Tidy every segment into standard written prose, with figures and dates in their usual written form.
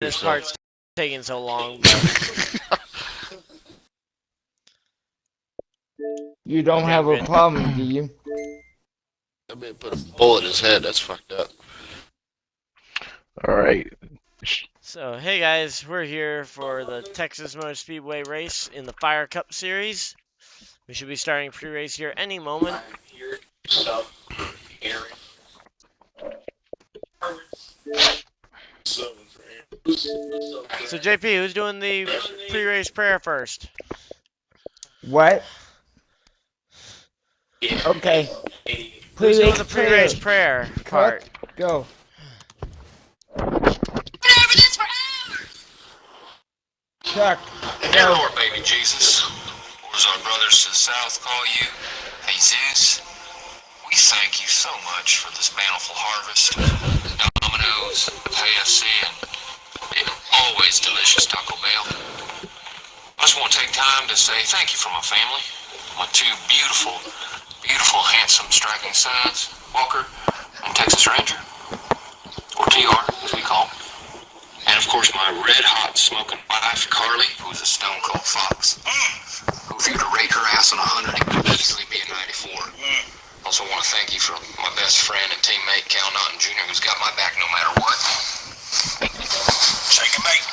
This part's taking so long, but... You don't have a problem, do you? I mean, put a bullet in his head. That's fucked up. All right. So, hey guys, we're here for the Texas Motor Speedway race in the Fire Cup Series. We should be starting pre-race here any moment. So, JP, who's doing the pre-race prayer first? What? Okay. Who's doing the pre-race prayer part? Go. Chuck. Dear Lord, baby Jesus, or as our brothers to the south call you, Jesus, we thank you so much for this bountiful harvest of Domino's, KFC, and always delicious Taco Bell. I just want to take time to say thank you for my family, my two beautiful, handsome, striking sons, Walker and Texas Ranger, or TR, as we call him. And of course my red-hot smoking wife, Carly, who's a stone-cold fox. Who, if you were to rate her ass on 100, it would easily be a 94. Also want to thank you for my best friend and teammate, Cal Naughton Jr., who's got my back no matter what. Shake and bake.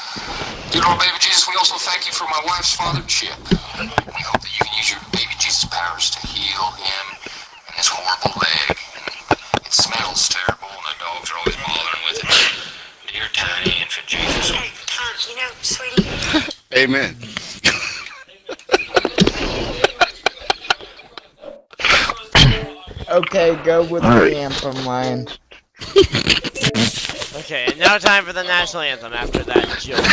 Dear Lord, baby Jesus, we also thank you for my wife's father, Chip. We hope that you can use your baby Jesus powers to heal him and his horrible leg. It smells terrible, and the dogs are always bothering with it. Dear tiny infant Jesus. Hey, you know, sweetie. Amen. Okay, go with the anthem, Ryan. Okay, and now time for the national anthem after that joke.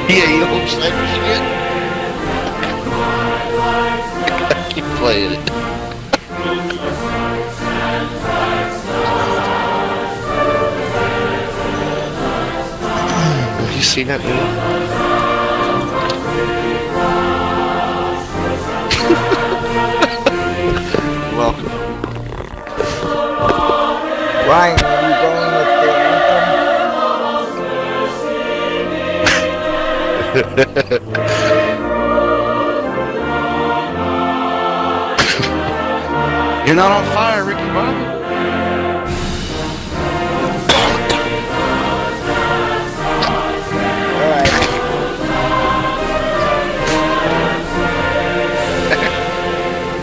Yeah, you don't say shit. I keep playing it. Have you seen that movie? Welcome. Ryan, are you going with the anthem? You're not on fire, Ricky Bobby.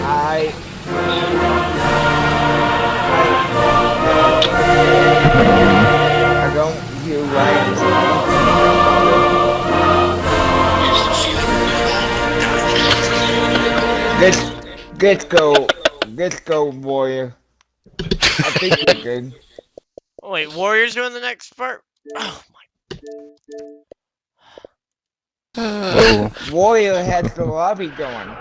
Alright. I don't hear Ryan's Let's go, Warrior. I think we're good. Oh, wait, Warrior's doing the next part? Oh my. Warrior has the lobby going.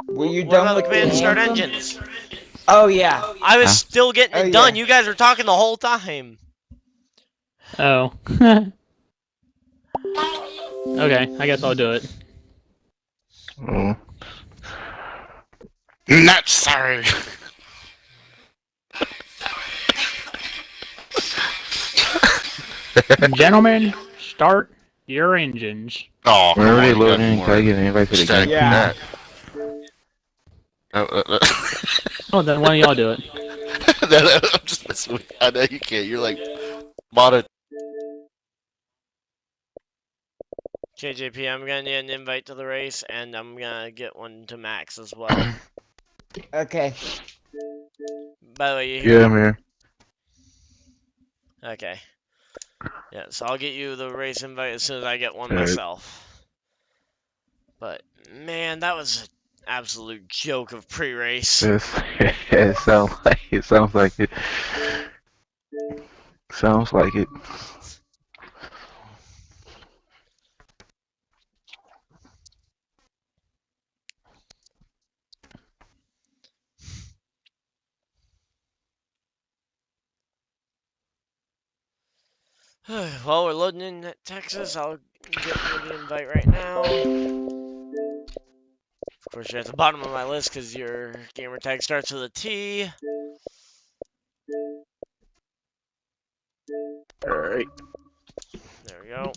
Were you what done about with the command the start anthem? engines? Oh yeah. I was still getting it done. Yeah. You guys were talking the whole time. Oh. Okay, I guess I'll do it. Oh. Not sorry. Gentlemen, start your engines. Oh, We're already loading. Can I get an invite to the game? Yeah. Oh, then why don't y'all do it? I'm just messing with you. I know you can't. You're like modded. Okay, JP, I'm gonna need an invite to the race, and I'm gonna get one to Max as well. Okay. By the way, you hear? Yeah, I'm here. Okay. Yeah, so I'll get you the race invite as soon as I get one Alright. myself. But, man, that was an absolute joke of pre-race. It sounds like it. Sounds like it. Sounds like it. While we're loading in at Texas, I'll get you the invite right now. Of course, you're at the bottom of my list because your gamer tag starts with a T. Alright. There we go.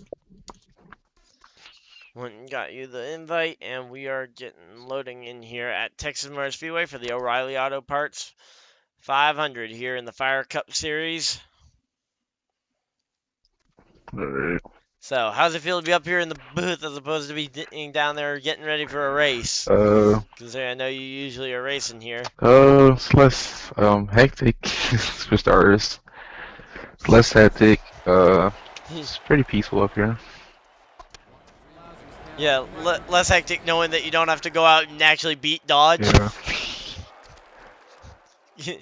Went and got you the invite, and we are getting loading in here at Texas Motor Speedway for the O'Reilly Auto Parts 500 here in the Fire Cup Series. Alright. So, how's it feel to be up here in the booth as opposed to being down there getting ready for a race? Because I know you usually are racing here. It's less hectic for starters. It's less hectic. It's pretty peaceful up here. Yeah, less hectic knowing that you don't have to go out and actually beat Dodge. Yeah.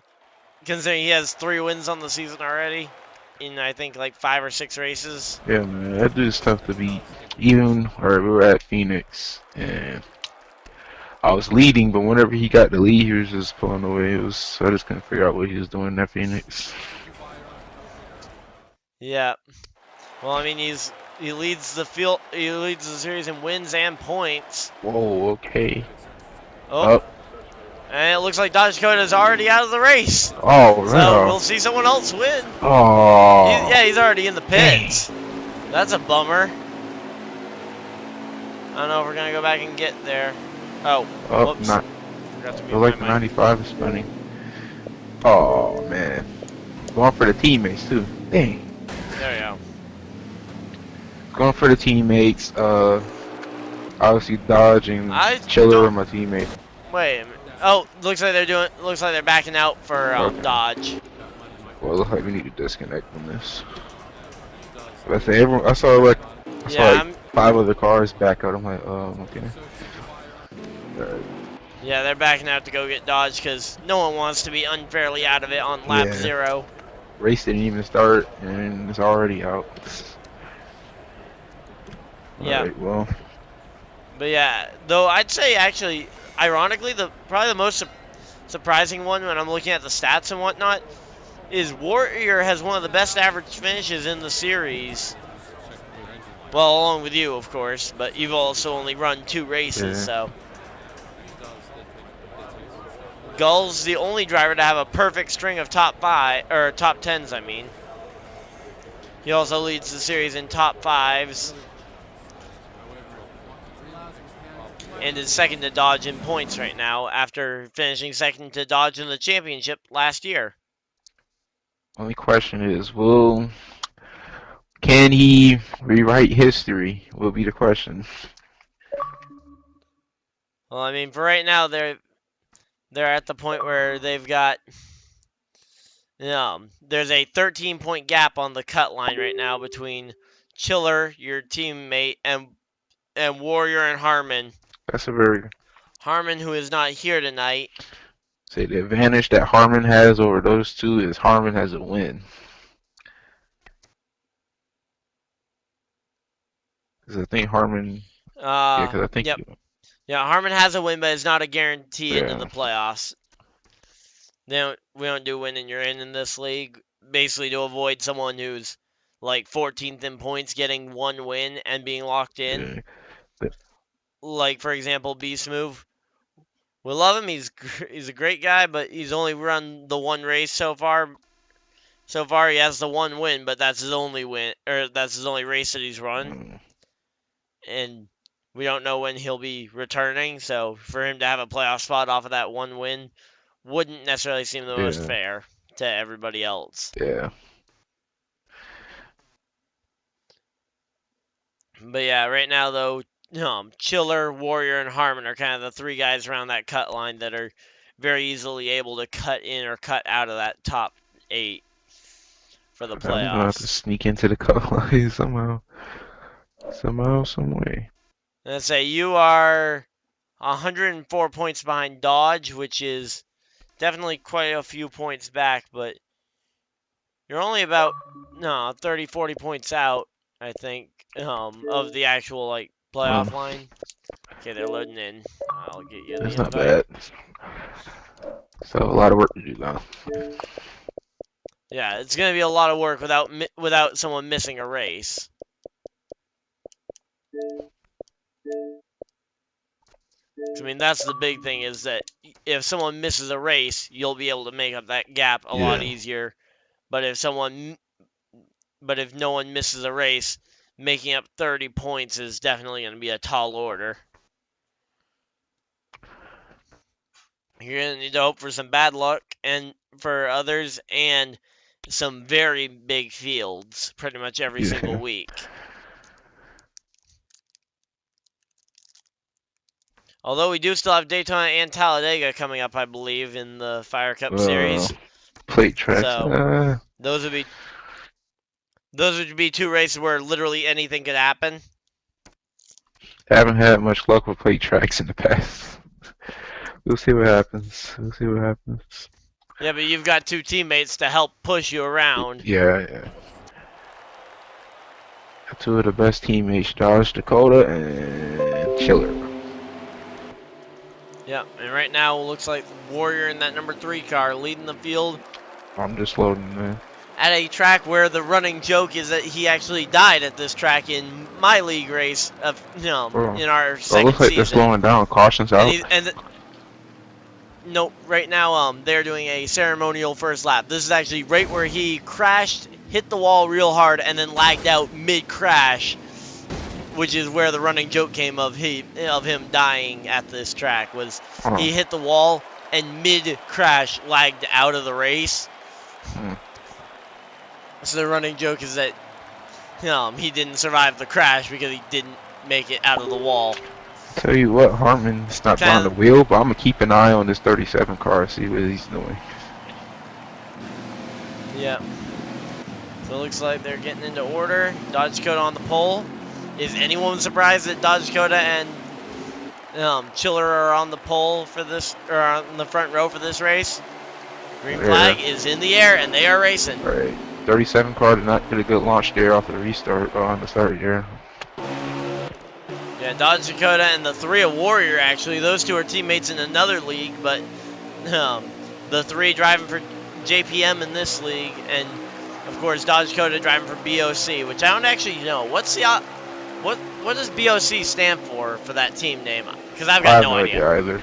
Considering he has 3 wins on the season already in, I think, like 5 or 6 races. Yeah, man, that dude's tough to beat. Even, or we were at Phoenix, and I was leading, but whenever he got the lead, he was just pulling away. I just couldn't figure out what he was doing at Phoenix. Yeah. Well, I mean, he leads the series in wins and points. Whoa, okay. Oh. And it looks like Dodge Dakota is already out of the race. Oh, So we'll see someone else win. Oh. Yeah, he's already in the pits. That's a bummer. I don't know if we're going to go back and get there. Oh, whoops. Not. Forgot to I mute feel like my the mic. 95 is spinning. Oh, man. Going for the teammates, too. Dang. There we go. Going for the teammates. Obviously Dodge and Chiller were my teammates. Wait a minute. Oh, looks like they're backing out for Okay. Dodge. Well, it looks like we need to disconnect from this. But I saw like Yeah, 5 other cars back out. I'm like, okay. Alright. yeah, they're backing out to go get Dodge because no one wants to be unfairly out of it on lap 0. Race didn't even start and it's already out. Yeah. Alright, well. But yeah, though I'd say actually, ironically, probably the most surprising one when I'm looking at the stats and whatnot is Warrior has one of the best average finishes in the series. Well, along with you, of course, but you've also only run 2 races, so. Gull's the only driver to have a perfect string of top 10s, I mean. He also leads the series in top 5s. And is second to Dodge in points right now after finishing second to Dodge in the championship last year. Only question is, can he rewrite history? Will be the question. Well, I mean, for right now, they're at the point where they've got, there's a 13-point gap on the cut line right now between Chiller, your teammate, and Warrior and Harmon. That's a very Harmon, who is not here tonight. Say the advantage that Harmon has over those two is Harmon has a win. Because I think Harmon. Yeah, because I think. Yep. Yeah, Harmon has a win, but it's not a guarantee into the playoffs. We don't do win and you're in this league, basically to avoid someone who's like 14th in points getting 1 win and being locked in. Yeah. Like, for example, Beast Move. We love him. He's a great guy, but he's only run the 1 race so far. So far, he has the 1 win, but that's his only win, or that's his only race that he's run. And we don't know when he'll be returning, so for him to have a playoff spot off of that 1 win wouldn't necessarily seem the most fair to everybody else. Yeah. But yeah, right now though, Chiller, Warrior, and Harmon are kind of the 3 guys around that cut line that are very easily able to cut in or cut out of that top 8 for the playoffs. I'm gonna have to sneak into the cut line somehow, some way. Let's say you are 104 points behind Dodge, which is definitely quite a few points back, but you're only about 30, 40 points out, I think, of the actual like playoff line. Okay, they're loading in. I'll get you the That's invite. not bad. So a lot of work to do now. Yeah, it's gonna be a lot of work without someone missing a race. I mean, that's the big thing is that if someone misses a race, you'll be able to make up that gap a lot Yeah. easier. But if no one misses a race, making up 30 points is definitely going to be a tall order. You're going to need to hope for some bad luck and for others and some very big fields pretty much every single Yeah. week. Although we do still have Daytona and Talladega coming up, I believe, in the Fire Cup Series. Plate tracks. So those would be two races where literally anything could happen. Haven't had much luck with plate tracks in the past. We'll see what happens. We'll see what happens. Yeah, but you've got two teammates to help push you around. Yeah. Two of the best teammates, Dodge Dakota and Chiller. Yeah, and right now it looks like Warrior in that number 3 car leading the field. I'm just loading, man. At a track where the running joke is that he actually died at this track in my league race of in our second it looks like season. they're slowing down. Cautions out. No, right now they're doing a ceremonial first lap. This is actually right where he crashed, hit the wall real hard, and then lagged out mid-crash, which is where the running joke came of him dying at this track. Was he hit the wall and mid-crash lagged out of the race. So the running joke is that he didn't survive the crash because he didn't make it out of the wall. Tell you what, Hartman's not behind the wheel, but I'm gonna keep an eye on this 37 car, see what he's doing. Yeah. So it looks like they're getting into order. Dodge Dakota on the pole. Is anyone surprised that Dodge Dakota and Chiller are on the pole for this, or on the front row for this race? Green flag is in the air, and they are racing. Right. 37 car did not get a good launch there off the restart on the start here. Yeah, Dodge Dakota and the 3 of Warrior, actually. Those two are teammates in another league, but the 3 driving for JPM in this league, and of course Dodge Dakota driving for BOC, which I don't actually know. What does BOC stand for that team name? Because I've got no idea either.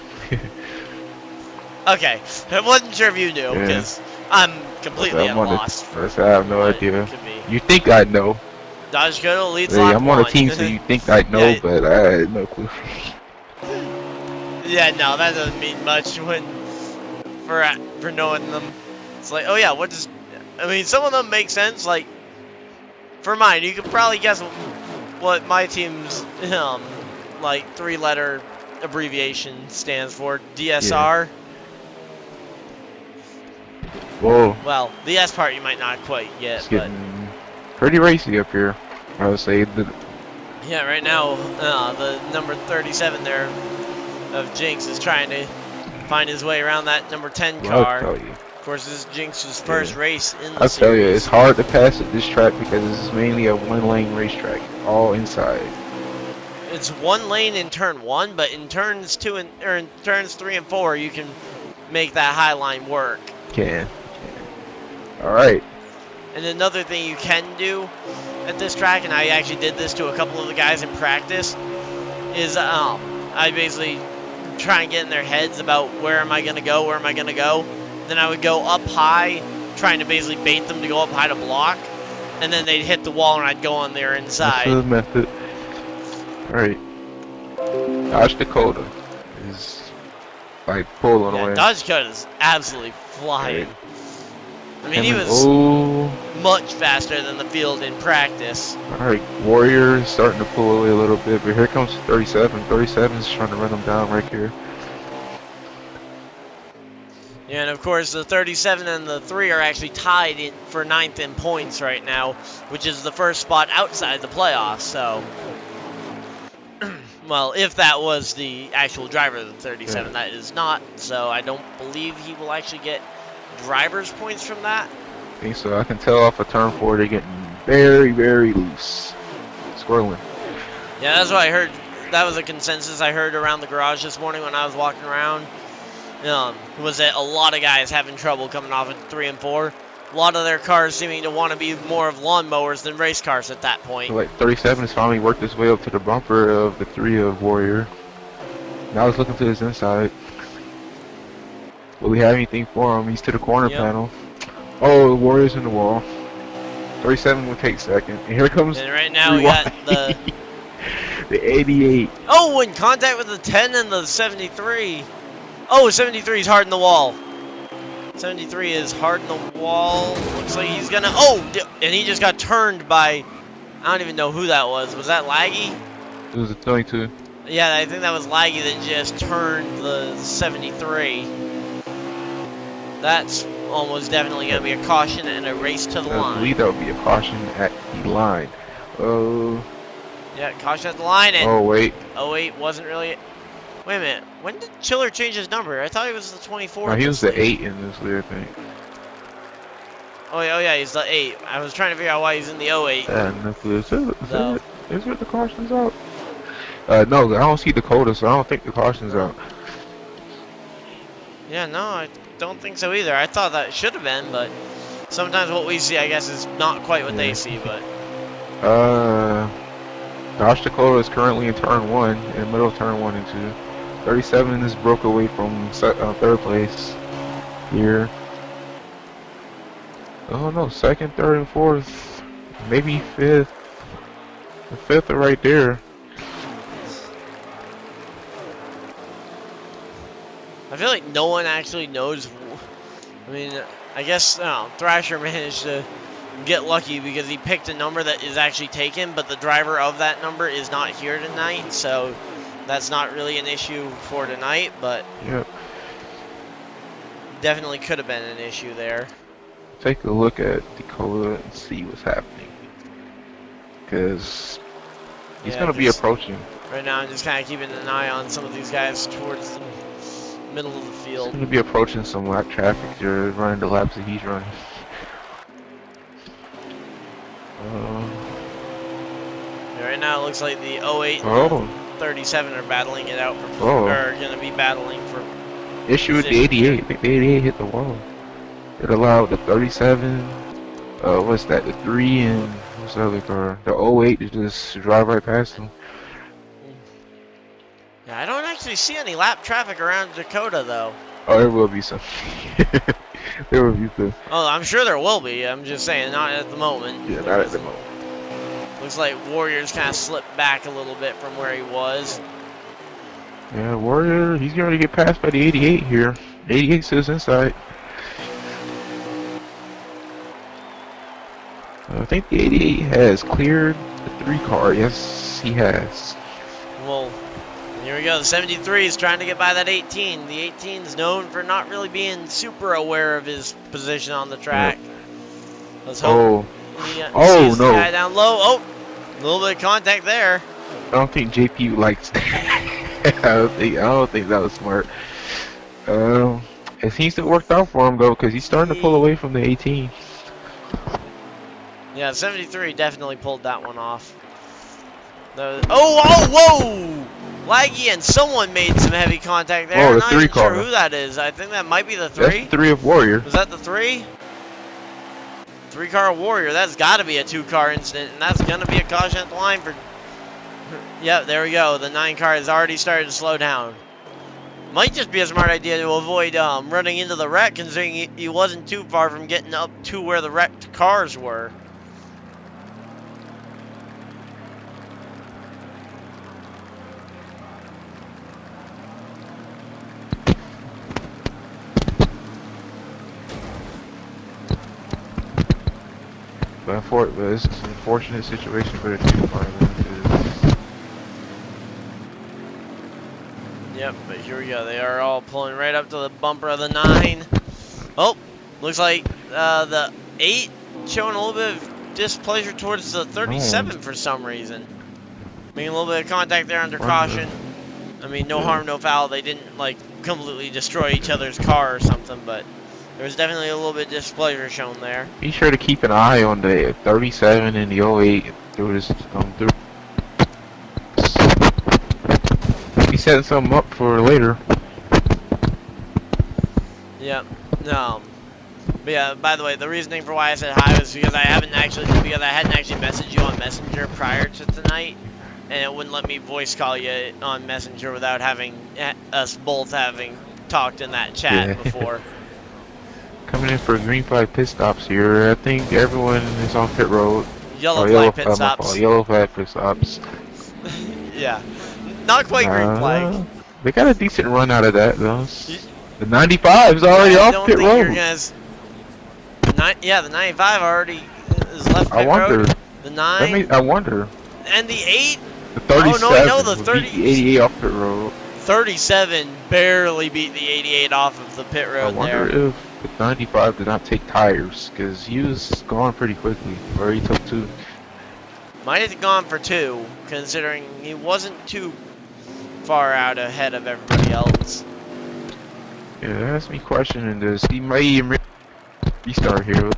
Okay, I wasn't sure if you knew, because I'm completely at a loss. I have no idea. You think I'd know. Dodge Dakota leads lap 1. I'm on a team, so you think I'd know, but I had no clue. Yeah, no, that doesn't mean much for knowing them. It's like, oh yeah, I mean, some of them make sense. Like, for mine, you could probably guess what my team's, like, 3-letter abbreviation stands for. DSR. Yeah. Whoa. Well, the S part you might not quite get, it's getting pretty racy up here. I would say yeah, right now, the number 37 there of Jinx is trying to find his way around that number 10 car. I'll tell you. Of course, this is Jinx's first race in the I'll series. tell you, it's hard to pass at this track because this is mainly a 1-lane racetrack, all inside. It's 1 lane in turn 1, but in turns 3 and 4, you can make that high line work. Can. All right. And another thing you can do at this track, and I actually did this to a couple of the guys in practice, is I basically try and get in their heads about where am I going to go. Then I would go up high, trying to basically bait them to go up high to block, and then they'd hit the wall and I'd go on their inside. That's the method. All right. Dodge Dakota is like pulling away. Dodge Dakota is absolutely flying. Right. I mean, he was much faster than the field in practice. Alright, Warrior is starting to pull away a little bit, but here comes 37. 37 is trying to run him down right here. Yeah, and of course, the 37 and the 3 are actually tied for 9th in points right now, which is the first spot outside the playoffs, so... Well, if that was the actual driver of the 37, that is not, so I don't believe he will actually get driver's points from that. I think so. I can tell off of turn 4 they're getting very, very loose. Squirreling. Yeah, that's what I heard. That was a consensus I heard around the garage this morning when I was walking around. Was that a lot of guys having trouble coming off of 3 and 4. a lot of their cars seeming to want to be more of lawnmowers than race cars at that point. So like 37 has finally worked his way up to the bumper of the 3 of Warrior. Now he's looking to his inside. Will we have anything for him? He's to the corner panel. Oh, the Warrior's in the wall. 37 will take second. And here comes. And right now we got the the 88. Oh, in contact with the 10 and the 73. Oh, 73 is hard in the wall. 73 is hard in the wall. Looks like he's gonna. Oh, and he just got turned by. I don't even know who that was. Was that Laggy? It was a 22. Yeah, I think that was Laggy that just turned the 73. That's almost definitely going to be a caution and a race to the I line. believe that would be a caution at the line. Oh. Yeah, caution at the line. And Oh, wait. oh, wait, wasn't really. Wait a minute. When did Chiller change his number? I thought he was the 24. No, he was the 8 in this league, I think. Oh, yeah, he's the 8. I was trying to figure out why he's in the 08. Is it the caution's out? No, I don't see Dakota, so I don't think the caution's out. Yeah, no, I don't think so either. I thought that should have been, but sometimes what we see, I guess, is not quite what they see, but. Josh Dakota is currently in turn 1, in the middle of turn 1 and 2. 37 is broke away from third place here. Oh no, second, third, and fourth. Maybe fifth. The fifth are right there. I feel like no one actually knows. I mean, I guess Thrasher managed to get lucky because he picked a number that is actually taken, but the driver of that number is not here tonight, so that's not really an issue for tonight, but Yep. definitely could have been an issue there. Take a look at Dakota and see what's happening. Because he's going to be approaching. Right now I'm just kind of keeping an eye on some of these guys towards the middle of the He's field. going to be approaching some lap traffic. You're running the laps that he's running. Right now it looks like the 08 and the 37 are battling it out for, or going to be battling for. Issue with the 88. I think the 88 hit the wall. It allowed the 37, what's that, the 3 and what's the other car? The 08 to just drive right past them. Yeah, I don't actually see any lap traffic around Dakota though. Oh, there will be some. There will be some. Oh, I'm sure there will be. I'm just saying, not at the moment. Yeah, not at the moment. Looks like Warriors kind of slipped back a little bit from where he was. Yeah, Warrior, he's going to get passed by the 88 here. 88 sits inside. I think the 88 has cleared the 3 car. Yes, he has. Well, here we go. The 73 is trying to get by that 18. The 18 is known for not really being super aware of his position on the track. Yep. Let's hope he sees the guy down low. Oh, a little bit of contact there. I don't think JP likes that. I don't think that was smart. It seems to have worked out for him though, because he's starting to pull away from the 18. Yeah, 73 definitely pulled that one off. Whoa! Laggy and someone made some heavy contact there. Oh, the I'm not 3 even car. sure who that is. I think that might be the 3. That's the 3 of Warrior. Was that the 3? 3-car Warrior. That's got to be a 2-car incident, and that's going to be a caution at the line for. Yep, there we go. The 9 car has already started to slow down. Might just be a smart idea to avoid running into the wreck, considering he wasn't too far from getting up to where the wrecked cars were. But it's an unfortunate situation for the team fireman. Yep, but here we go. They are all pulling right up to the bumper of the 9. Oh, looks like the 8 showing a little bit of displeasure towards the 37 for some reason. Making a little bit of contact there under caution. I mean, no harm, no foul. They didn't, like, completely destroy each other's car or something, but there was definitely a little bit of displeasure shown there. Be sure to keep an eye on the 37 and the 08 through this. He's setting something up for later. Yep. But yeah, by the way, the reasoning for why I said hi was because I hadn't actually messaged you on Messenger prior to tonight, and it wouldn't let me voice call you on Messenger without having us both having talked in that chat Yeah. before. Coming in for green flag pit stops here. I think everyone is on pit road. Yellow Oh, flag pit my fault. stops. Yellow flag pit stops. Yeah, not quite green flag. They got a decent run out of that though. The 95 is already I off don't pit think you're road. gonna. The 95 already is left I pit wonder. road. The 9 I wonder. and the 8. The Oh 37 no, the would 30. beat the 88 off pit road. 37 barely beat the 88 off of the pit I road wonder there. if the 95 did not take tires because he was gone pretty quickly, or he took 2. Might have gone for 2, considering he wasn't too far out ahead of everybody else. Yeah, that has me questioning this. He might even restart here.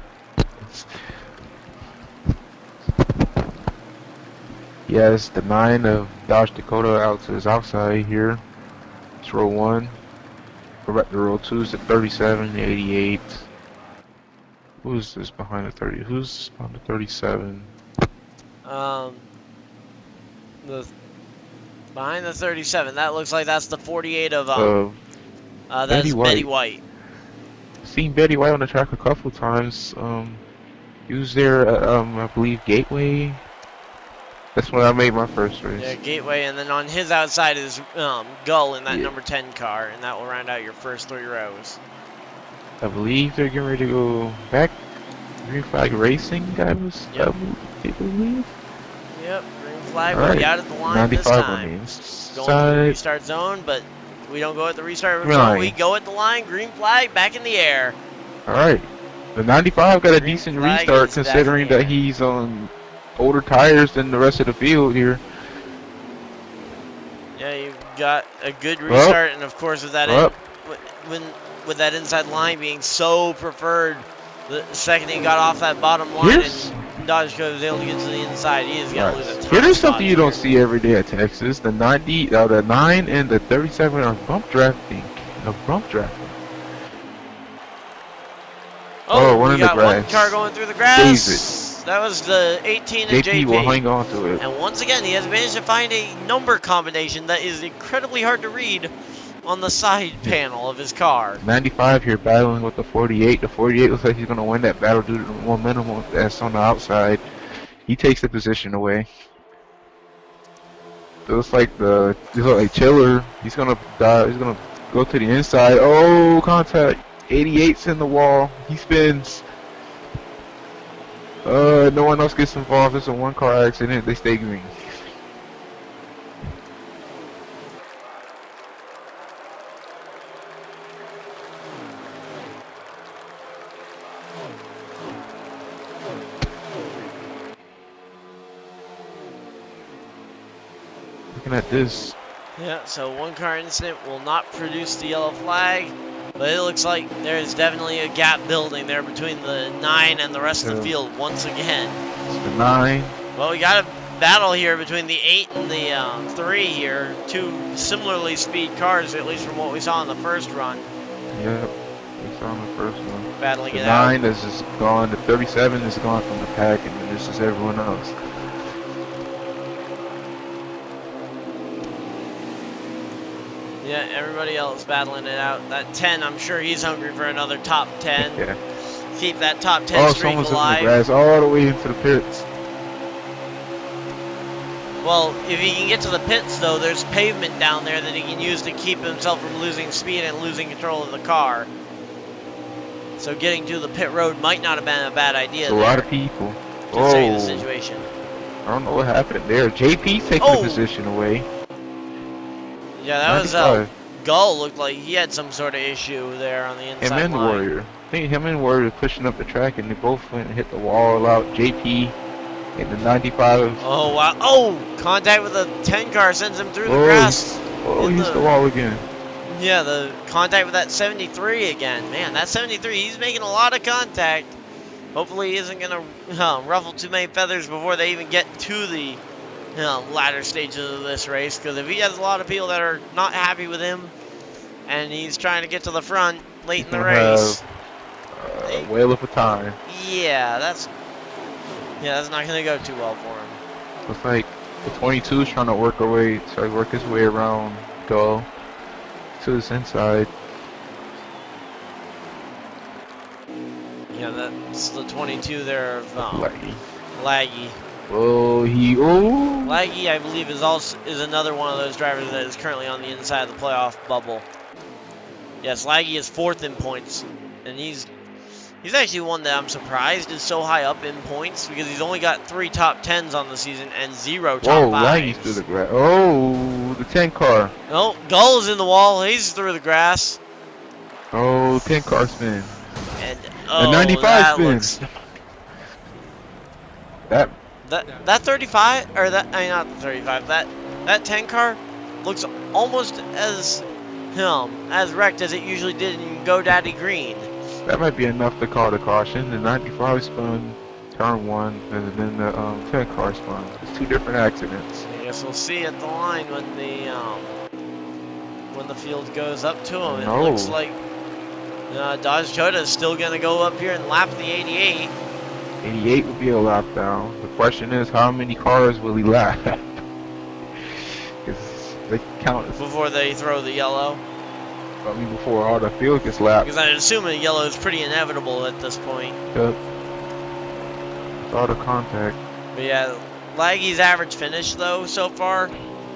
Yes, the 9 of Dodge Dakota out to his outside here. It's row 1. Go back to row 2 is the 37, the 88. Who's this behind the 30? Who's on the 37? The behind the 37, that looks like that's the 48 of Betty that's White. Betty White. Seen Betty White on the track a couple times. He was there at, I believe Gateway. That's when I made my first race. Yeah, Gateway, and then on his outside is Gull in that Yeah. number 10 car, and that will round out your first 3 rows. I believe they're getting ready to go back. Green flag racing, I believe. Yep, green flag will Alright, be out at the line this 95 time. remains. Going to the restart zone, but we don't go at the restart zone. Line. We go at the line. Green flag back in the air. Alright. The 95 got a Green decent flag restart is back in considering the that air. he's on older tires than the rest of the field here. Yeah, you got a good restart, and of course with that with that inside line being so preferred, the second he got off that bottom line and Dodge was able to get to the inside, he is gonna lose a ton Here's of something you don't spots see every day at Texas. The 90, the 9 and the 37 are bump drafting. Bump drafting. Oh, one we in the got one grass. car going through the grass. That was the 18 and JP will hang on to it. And once again, he has managed to find a number combination that is incredibly hard to read on the side panel of his car. 95 here battling with the 48. The 48 looks like he's going to win that battle due to the momentum that's on the outside. He takes the position away. Looks like Chiller. He's going to die. He's going to go to the inside. Oh, contact. 88's in the wall. He spins. No one else gets involved. It's a 1-car accident. They stay green. Looking at this. Yeah, so 1-car incident will not produce the yellow flag, but it looks like there is definitely a gap building there between the 9 and the rest of the field once again. It's the 9. Well, we got a battle here between the 8 and the 3 here. 2 similarly speed cars, at least from what we saw in the first run. Yep, we saw in the first one. Battling the it out. 9 is just gone. The 37 is gone from the pack, and then this is everyone else. Yeah, everybody else battling it out. That 10, I'm sure he's hungry for another top 10. Yeah. Keep that top 10 streak someone's in the alive. grass all the way into the pits. Well, if he can get to the pits, though, there's pavement down there that he can use to keep himself from losing speed and losing control of the car. So getting to the pit road might not have been a bad idea. A lot of people. Considering the situation. I don't know what happened there. JP's taking the position away. Yeah, that 95. was Gull looked like he had some sort of issue there on the inside Him and line. Warrior. I think him and Warrior pushing up the track, and they both went and hit the wall out. JP in the 95. Oh, wow. Oh, contact with the 10 car sends him through the grass. Oh, he hits the wall again. Yeah, the contact with that 73 again. Man, that 73, he's making a lot of contact. Hopefully he isn't going to ruffle too many feathers before they even get to the latter stages of this race. Because if he has a lot of people that are not happy with him, and he's trying to get to the front late in the race, a whale of a time. Yeah, that's not gonna go too well for him. It's like the 22 is trying to work his way around, go to this inside. Yeah, that's the 22 there of Laggy. Laggy. Oh, Laggy, I believe, is another one of those drivers that is currently on the inside of the playoff bubble. Yes, Laggy is 4th in points, and he's actually one that I'm surprised is so high up in points because he's only got 3 top 10s on the season and 0 top whoa, 5s. Laggy's through the grass. Oh, the 10 car. Oh, Gull's in the wall. He's through the grass. Oh, 10 car spin. And A 95 that spin. looks that 35 or that not the 35. That 10 car looks almost as wrecked as it usually did in GoDaddy Green. That might be enough to call the caution. The 95 spun turn 1, and then the 10 car spun. It's 2 different accidents. I guess we'll see at the line when the field goes up to him. It looks like Dodge Toyota is still gonna go up here and lap the 88. 88 would be a lap down. The question is, how many cars will he lap? Because they count as, Before they throw the yellow. I mean, before all the field gets lapped. Because I assume a yellow is pretty inevitable at this point. Yep. It's all the contact. But yeah, Laggy's average finish though so far,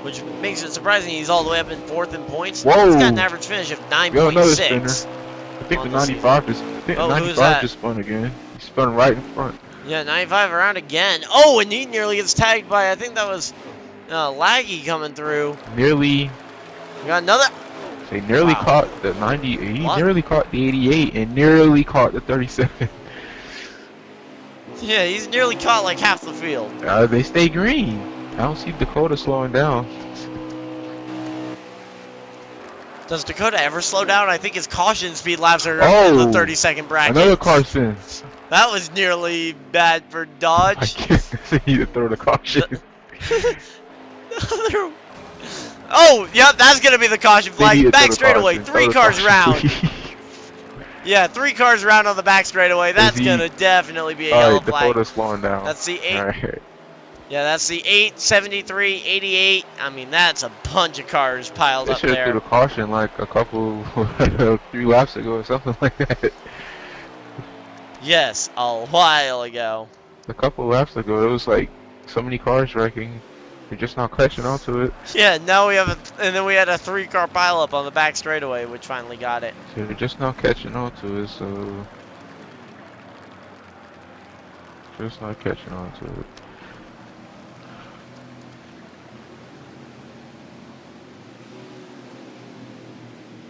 which makes it surprising he's all the way up in 4th in points. Whoa. He's got an average finish of Yo, another spinner. 9.6. I think the on the 95 just. I think Oh, the who's 95 that? just spun again. He spun right in front. Yeah, 95 around again. Oh, and he nearly gets tagged by, I think that was Laggy coming through. Nearly. We got another. They nearly Wow. caught the 90. He What? nearly caught the 88 and nearly caught the 37. Yeah, he's nearly caught like half the field. They stay green. I don't see Dakota slowing down. Does Dakota ever slow down? I think his caution speed laps are up in the 30-second bracket. Another car spins. That was nearly bad for I Dodge. can't see to throw the caution. Oh, yep, that's gonna be the caution They need flag. to throw Back the straightaway, caution. 3 Throw the cars caution, round. please. Yeah, 3 cars round on the back straightaway. That's he- gonna definitely be a All yellow right, flag. Dakota's slowing down. That's the 8. All right. Yeah, that's the 8, 73, 88. I mean, that's a bunch of cars piled They up should have threw there. the caution like a couple, 3 laps ago or something like that. Yes, a while ago. A couple laps ago, it was like so many cars wrecking. They're just not catching on to it. Yeah, now we have and then we had a 3-car pileup on the back straightaway, which finally got it. So they're just not catching on to it, so... Just not catching on to it.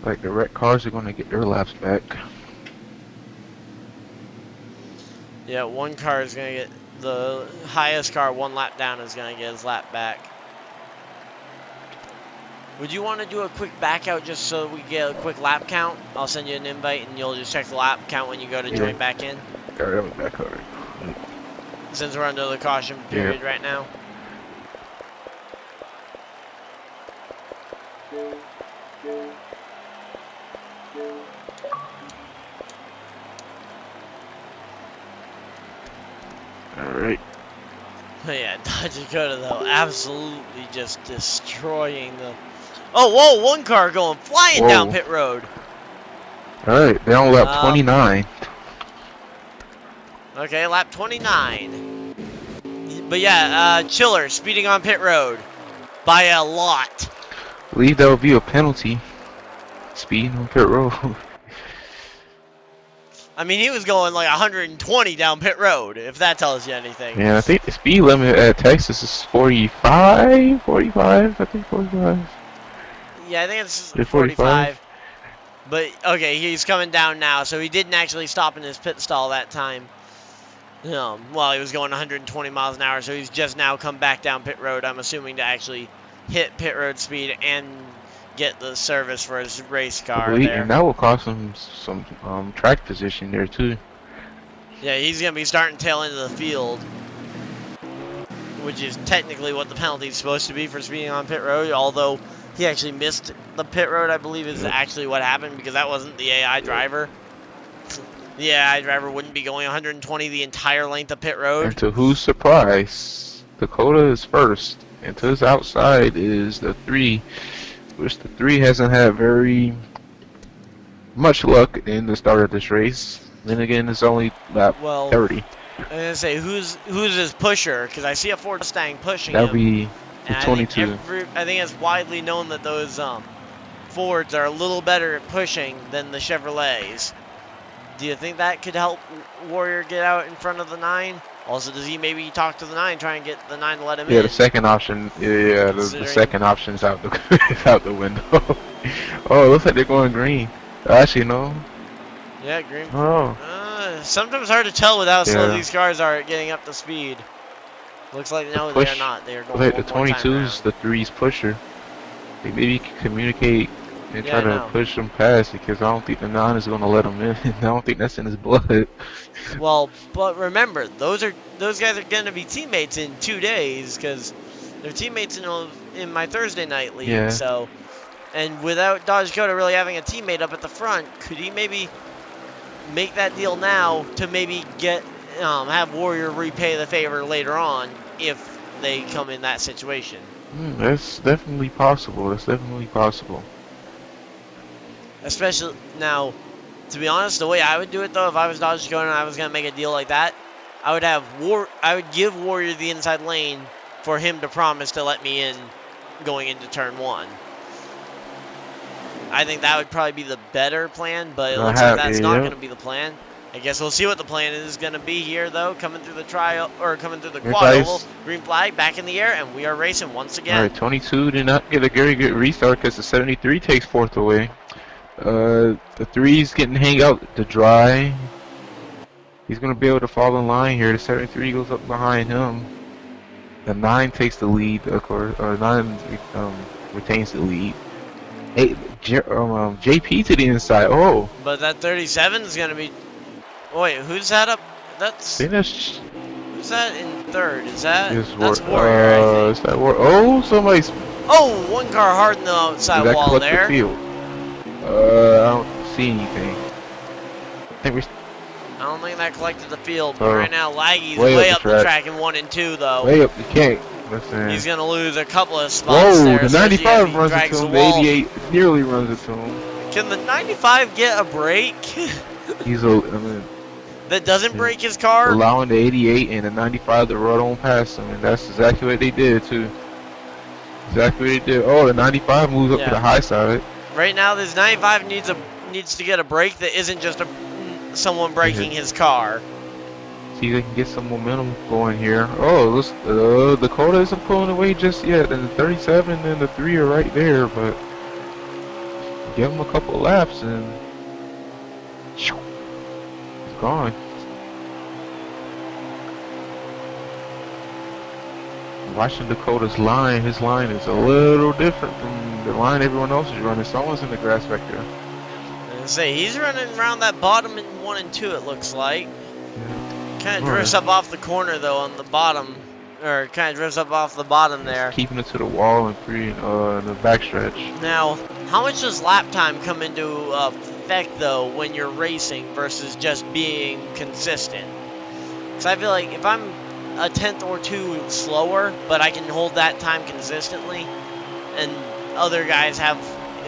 Like, the wrecked cars are gonna get their laps back. Yeah, 1 car is gonna get the highest car 1 lap down is gonna get his lap back. Would you want to do a quick back out just so we get a quick lap count? I'll send you an invite and you'll just check the lap count when you go to join back in. Alright, I'm back already. Since we're under the caution period right now. Alright. Oh yeah, Dodge Dakota though, absolutely just destroying the... Oh, whoa, 1 car going flying down Whoa. pit road. Alright, they're on lap 29. Okay, lap 29. But yeah, Chiller speeding on pit road by a lot. I believe that would be a penalty. Speeding on pit road. I mean, he was going like 120 down pit road, if that tells you anything. Yeah, I think the speed limit at Texas is 45? 45? I think 45. Yeah, I think it's It's 45. But, okay, he's coming down now, so he didn't actually stop in his pit stall that time. While he was going 120 miles an hour, so he's just now come back down pit road, I'm assuming, to actually hit pit road speed and get the service for his race car there. And that will cost him some track position there too. Yeah, he's going to be starting tail end of the field, which is technically what the penalty is supposed to be for speeding on pit road, although he actually missed the pit road, I believe is actually what happened, because that wasn't the AI driver. Yeah, driver wouldn't be going 120 the entire length of pit road. And to whose surprise, Dakota is first. And to his outside is the 3, which the 3 hasn't had very much luck in the start of this race. Then again, it's only lap Well, 30. I'm gonna say who's his pusher, because I see a Ford Mustang pushing That'll him. be the And 22. I think it's widely known that those Fords are a little better at pushing than the Chevrolets. Do you think that could help Warrior get out in front of the 9? Also, does he maybe talk to the 9, try and get the 9 to let him Yeah, in? the second option. Yeah, the Considering- second option's out the is out the window. Oh, it looks like they're going green. Actually, no. Yeah, green. Oh, Sometimes hard to tell with how slow Yeah. these cars are at getting up to speed. Looks like no, push- they are not. They are going wait, one the more time 22's around. the 3's pusher. They maybe can communicate and Yeah, try I to know. push him past because I don't think the 9 is going to let him in. I don't think that's in his blood. Well, but remember, those guys are going to be teammates in 2 days because they're teammates in my Thursday night league. Yeah. So, and without Dodge Dakota really having a teammate up at the front, could he maybe make that deal now to maybe get have Warrior repay the favor later on if they come in that situation? That's definitely possible. That's definitely possible. Especially now, to be honest, the way I would do it though, if I was Dodge Dakota and I was gonna make a deal like that, I would give Warrior the inside lane for him to promise to let me in going into turn 1. I think that would probably be the better plan, but it looks like that's not going to be the plan. I guess we'll see what the plan is going to be here, though. Coming through the coming through the Here, quad guys. oval, green flag back in the air, and we are racing once again. Alright, 22 did not get a very good restart because the 73 takes 4th away. The 3's getting hang out the dry. He's going to be able to fall in line here. The 73 goes up behind him. The 9 takes the lead, of course. 9 retains the lead. JP to the inside. Oh, But that 37 is going to be. Wait, who's that up? That's finish. who's that in third? Is that Is that's Warrior? I think. is that Oh, somebody's. Oh, one car hard in the outside Did that wall collect there. the field? I don't see anything. I think I don't think that collected the field. But Oh. right now, Laggy's Way way up up the the track. track in 1 and 2, though. way up the cake. Listen. He's gonna lose a couple of spots Whoa, there. the especially as 95 he runs drags into the him. The wall. 88 nearly runs into him. Can the 95 get a break He's that doesn't break his car? allowing the 88 and the 95 to run on past him, and that's exactly what they did too. Exactly what they did. Oh, the 95 moves up to Yeah. the high side. Right now, this 95 needs to get a break that isn't just someone breaking his car. See if they can get some momentum going here. Oh, Dakota isn't pulling away just yet, and the 37 and the 3 are right there, but give him a couple of laps and he's gone. Watching Dakota's line, his line is a little different from the line everyone else is running. Someone's in the grass back there. And say he's running around that bottom in 1 and 2. It looks like. Kind of drifts up off the corner though on the bottom, or kind of drifts up off the bottom there. Keeping it to the wall and in the backstretch. Now, how much does lap time come into effect though when you're racing versus just being consistent? Because I feel like if I'm a 10th or 2 slower, but I can hold that time consistently, and other guys have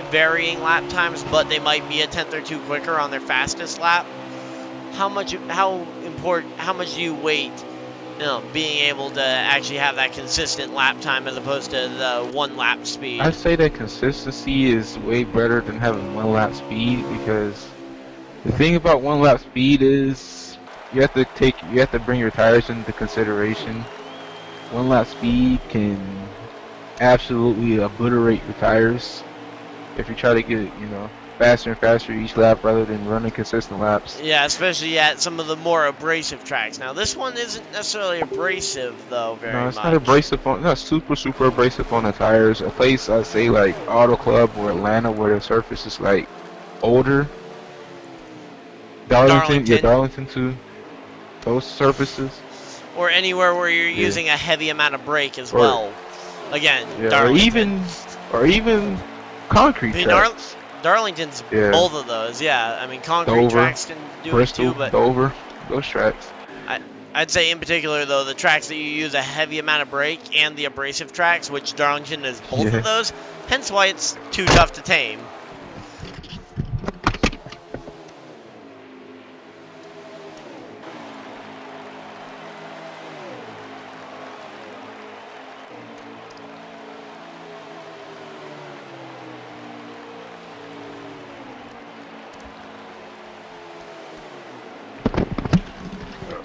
varying lap times, but they might be a 10th or 2 quicker on their fastest lap. How much do you weight, being able to actually have that consistent lap time as opposed to the 1 lap speed? I'd say that consistency is way better than having 1 lap speed, because the thing about 1 lap speed is you have to bring your tires into consideration. 1 lap speed can absolutely obliterate your tires if you try to get faster and faster each lap rather than running consistent laps. Yeah, especially at some of the more abrasive tracks. Now, this one isn't necessarily abrasive, though, very much. No, it's not abrasive not super abrasive on the tires. A place I'd say like Auto Club or Atlanta where the surface is like older. Darlington, yeah, Darlington too. Those surfaces. Or anywhere where you're Yeah. using a heavy amount of brake as well. Again, Yeah, Darlington. or even concrete I mean, tracks. Darlington's Yeah. both of those. Yeah, I mean concrete Dover, tracks can do Bristol, it too, but Dover, those tracks. I'd say in particular though the tracks that you use a heavy amount of brake and the abrasive tracks, which Darlington is both Yeah. of those. Hence why it's too tough to tame.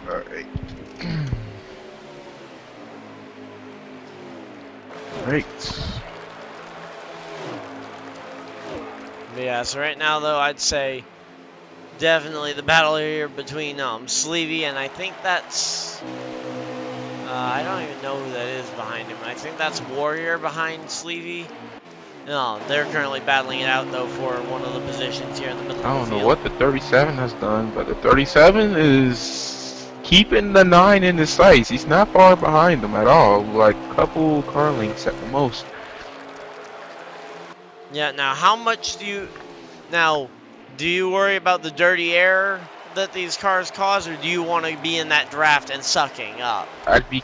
Alright. Right. But yeah, so right now though I'd say definitely the battle here between Sleevey and I think that's I don't even know who that is behind him. I think that's Warrior behind Sleevey. No, they're currently battling it out though for one of the positions here in the middle I of don't the know field. what the 37 has done, but the 37 is keeping the 9 in his sights. He's not far behind him at all, like a couple car lengths at the most. Yeah, now how much do you worry about the dirty air that these cars cause, or do you want to be in that draft and sucking up? I'd be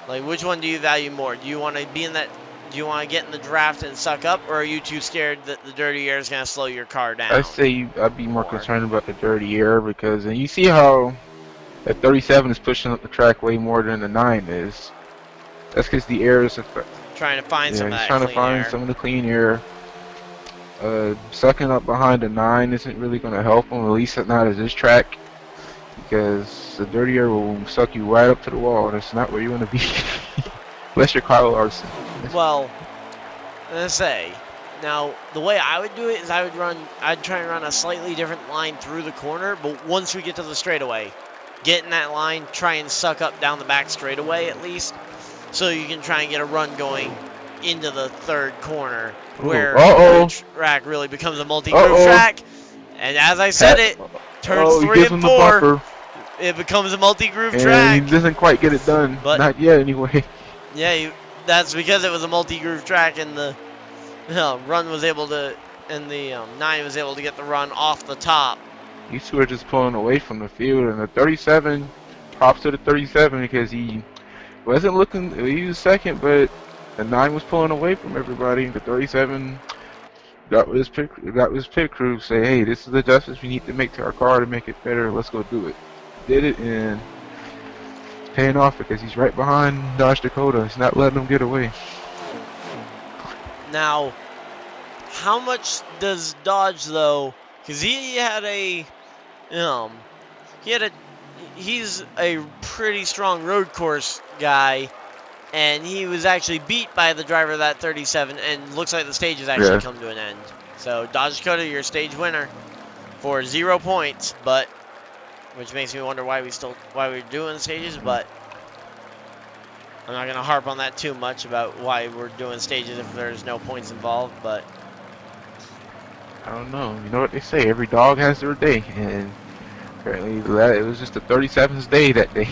Like, which one do you value more? Do you want to be in that? Do you want to get in the draft and suck up, or are you too scared that the dirty air is going to slow your car down? I'd say I'd be more concerned about the dirty air because, and you see how the 37 is pushing up the track way more than the 9 is. That's because the air is Trying to find some of he's that trying to clean find air. some of the clean air. Sucking up behind the 9 isn't really going to help him, at least not at this track, because the dirty air will suck you right up to the wall. That's not where you want to be, unless you're Kyle Larson. Well, let's say, now the way I would do it is I'd try and run a slightly different line through the corner, but once we get to the straightaway, get in that line, try and suck up down the back straightaway at least, so you can try and get a run going into the third corner, where the track really becomes a multi-groove track. And as I said it, turns 3 and 4, it becomes a multi-groove track. He doesn't quite get it done, But not yet anyway. yeah, that's because it was a multi-groove track, and the run was able to, and the 9 was able to get the run off the top. These two are just pulling away from the field, and the 37, props to the 37 because he wasn't looking, he was second, but the 9 was pulling away from everybody. The 37 got with his pit crew, say, hey, this is the adjustments we need to make to our car to make it better. Let's go do it. Did it, and it's paying off because he's right behind Dodge Dakota. He's not letting him get away. Now, how much does Dodge though? Because he had a, he's a pretty strong road course guy, and he was actually beat by the driver of that 37, and looks like the stage has actually come to an end. So Dodge Dakota, your stage winner for 0 points, but which makes me wonder why we're doing stages, but I'm not gonna harp on that too much about why we're doing stages if there's no points involved, but I don't know. You know what they say, every dog has their day, and apparently it was just the 37's day that day.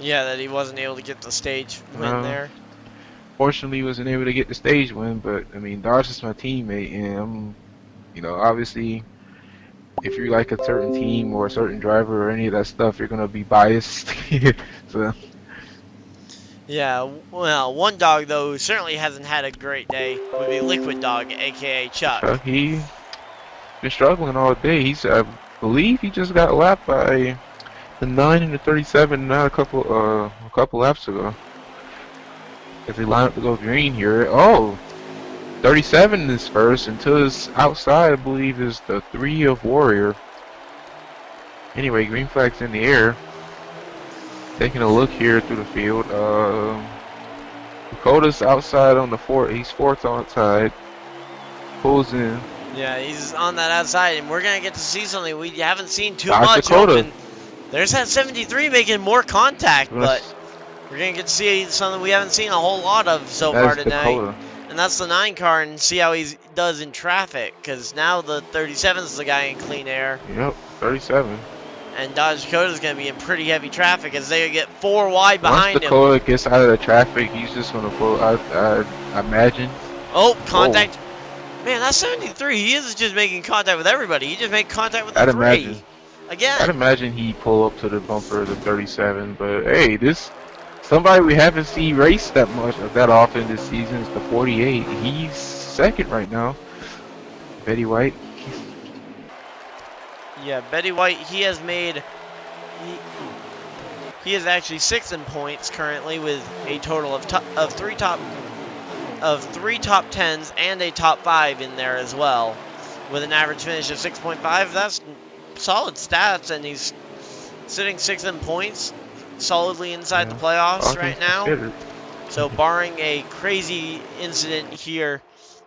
yeah, that he wasn't able to get the stage win there. Fortunately, he wasn't able to get the stage win, but I mean, Dodge is my teammate, and obviously, if you like a certain team or a certain driver or any of that stuff, you're gonna be biased. So. Yeah, well, one dog though who certainly hasn't had a great day would be Liquid Dog, aka Chuck. He's been struggling all day. I believe he just got lapped by the 9 and the 37 not a couple laps ago. If they line up to go green here, 37 is first until it's outside. I believe is the 3 of Warrior. Anyway, green flag's in the air. Taking a look here through the field. Dakota's outside on the 4. He's 4th outside. Pulls in. Yeah, he's on that outside, and we're gonna get to see something we haven't seen too Dodge much. Dakota. There's that 73 making more contact, but we're gonna get to see something we haven't seen a whole lot of so far tonight. Dakota. And that's the 9 car, and see how he does in traffic, because now the 37 is the guy in clean air. Yep, 37. And Dodge Dakota is going to be in pretty heavy traffic as they get 4 wide behind Once Dakota gets out of the traffic, he's just going to pull out, I imagine. Oh, contact. Man, that's 73. He isn't just making contact with everybody. He just made contact with the I'd three. imagine. I'd Again. imagine he pull up to the bumper of the 37. But hey, this somebody we haven't seen race that often this season is the 48. He's second right now. Betty White. Yeah, Betty White, he has made... He is actually 6th in points currently with a total of three top 10s and a top 5 in there as well, with an average finish of 6.5. That's solid stats, and he's sitting 6th in points, solidly inside the playoffs right now. So barring a crazy incident here,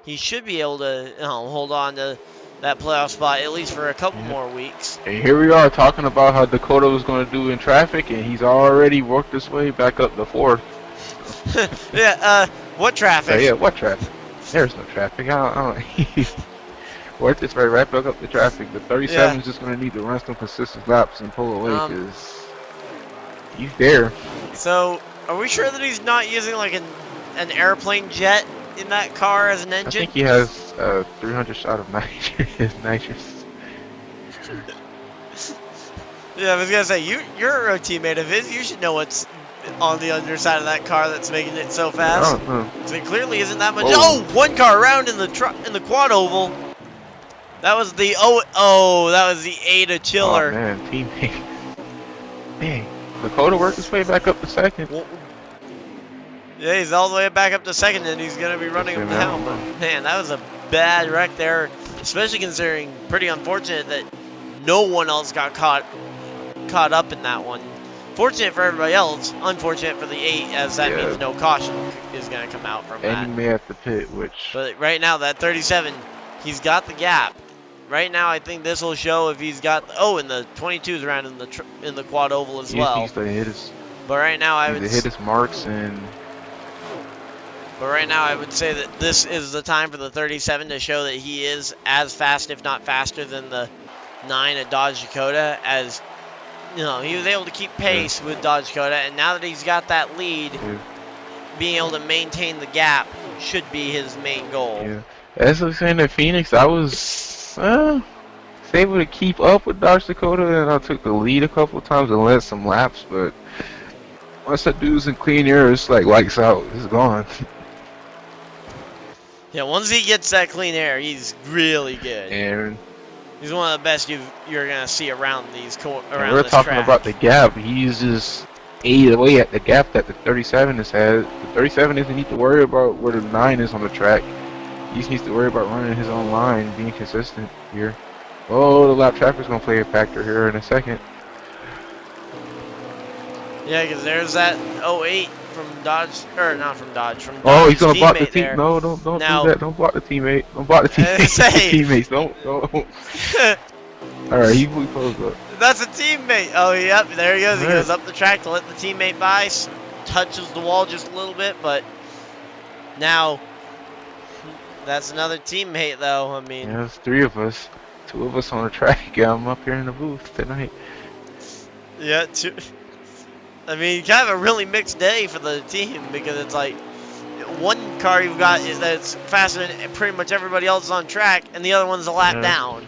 he should be able to hold on to that playoff spot at least for a couple more weeks. And here we are talking about how Dakota was going to do in traffic, and he's already worked his way back up the 4th. Yeah, what traffic? Yeah, what traffic? There's no traffic. I don't worked his way right back up the traffic. The 37 is just going to need to run some consistent laps and pull away because he's there. So, are we sure that he's not using like an airplane jet in that car as an engine? I think he has 300 shot of nitrous. Yeah, I was gonna say you're a teammate of his. You should know what's on the underside of that car that's making it so fast. So it clearly isn't that much. Oh, one car around in the quad oval. That was the that was the Ada Chiller. Oh man, teammate. Dang, Dakota worked his way back up to 2nd. Well, yeah, he's all the way back up to 2nd, and he's gonna be running him down. But man, that was a bad wreck there, especially considering pretty unfortunate that no one else got caught up in that one. Fortunate for everybody else, unfortunate for the 8, as that means no caution is going to come out from that. And he may have to pit, which... But right now, that 37, he's got the gap. Right now, I think this will show if he's got... Oh, and the 22's around in the quad oval as well. He needs to hit his... But right now, I would... hit his marks and... But right now, I would say that this is the time for the 37 to show that he is as fast, if not faster, than the 9 at Dodge Dakota, as... he was able to keep pace with Dodge Dakota, and now that he's got that lead, being able to maintain the gap should be his main goal. Yeah. As I was saying at Phoenix, I was able to keep up with Dodge Dakota, and I took the lead a couple of times and led some laps, but once that dude's in clean air, it's like lights out. It's gone. Yeah, once he gets that clean air, he's really good. And he's one of the best you're gonna see around these around we're this talking track. about the gap. He's just ate away at the gap that the 37 has had. The 37 doesn't need to worry about where the 9 is on the track. He just needs to worry about running his own line, being consistent here. Oh, the lap traffic's gonna play a factor here in a second. Yeah, because there's that 08 from Dodge, or not from Dodge, from Dodge's Oh, he's gonna block the team. there. No, don't Now, do that. Don't block the teammate. Don't block the teammate. Teammates, don't. All right, he closed up. That's a teammate. Oh, yep, there he goes. He goes up the track to let the teammate by, touches the wall just a little bit, but now that's another teammate, though. I mean, yeah, it's 3 of us. 2 of us on the track. Yeah, I'm up here in the booth tonight. Yeah, 2. I mean, kind of a really mixed day for the team because it's like one car you've got is that's faster than pretty much everybody else on track, and the other one's a lap down.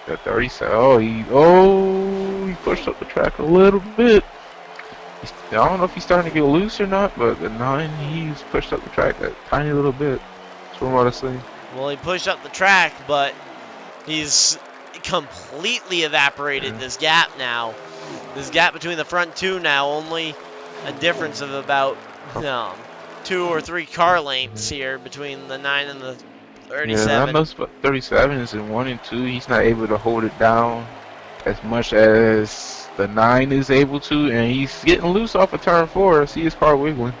Got 37. He pushed up the track a little bit. I don't know if he's starting to get loose or not, but the 9, he's pushed up the track a tiny little bit. That's what I'm about to say. Well, he pushed up the track, but he's completely evaporated this gap now. This gap between the front 2 now, only a difference of about 2 or 3 car lengths here between the 9 and the 37. Yeah, I know 37 is in 1 and 2. He's not able to hold it down as much as the 9 is able to, and he's getting loose off of turn 4. I see his car wiggling.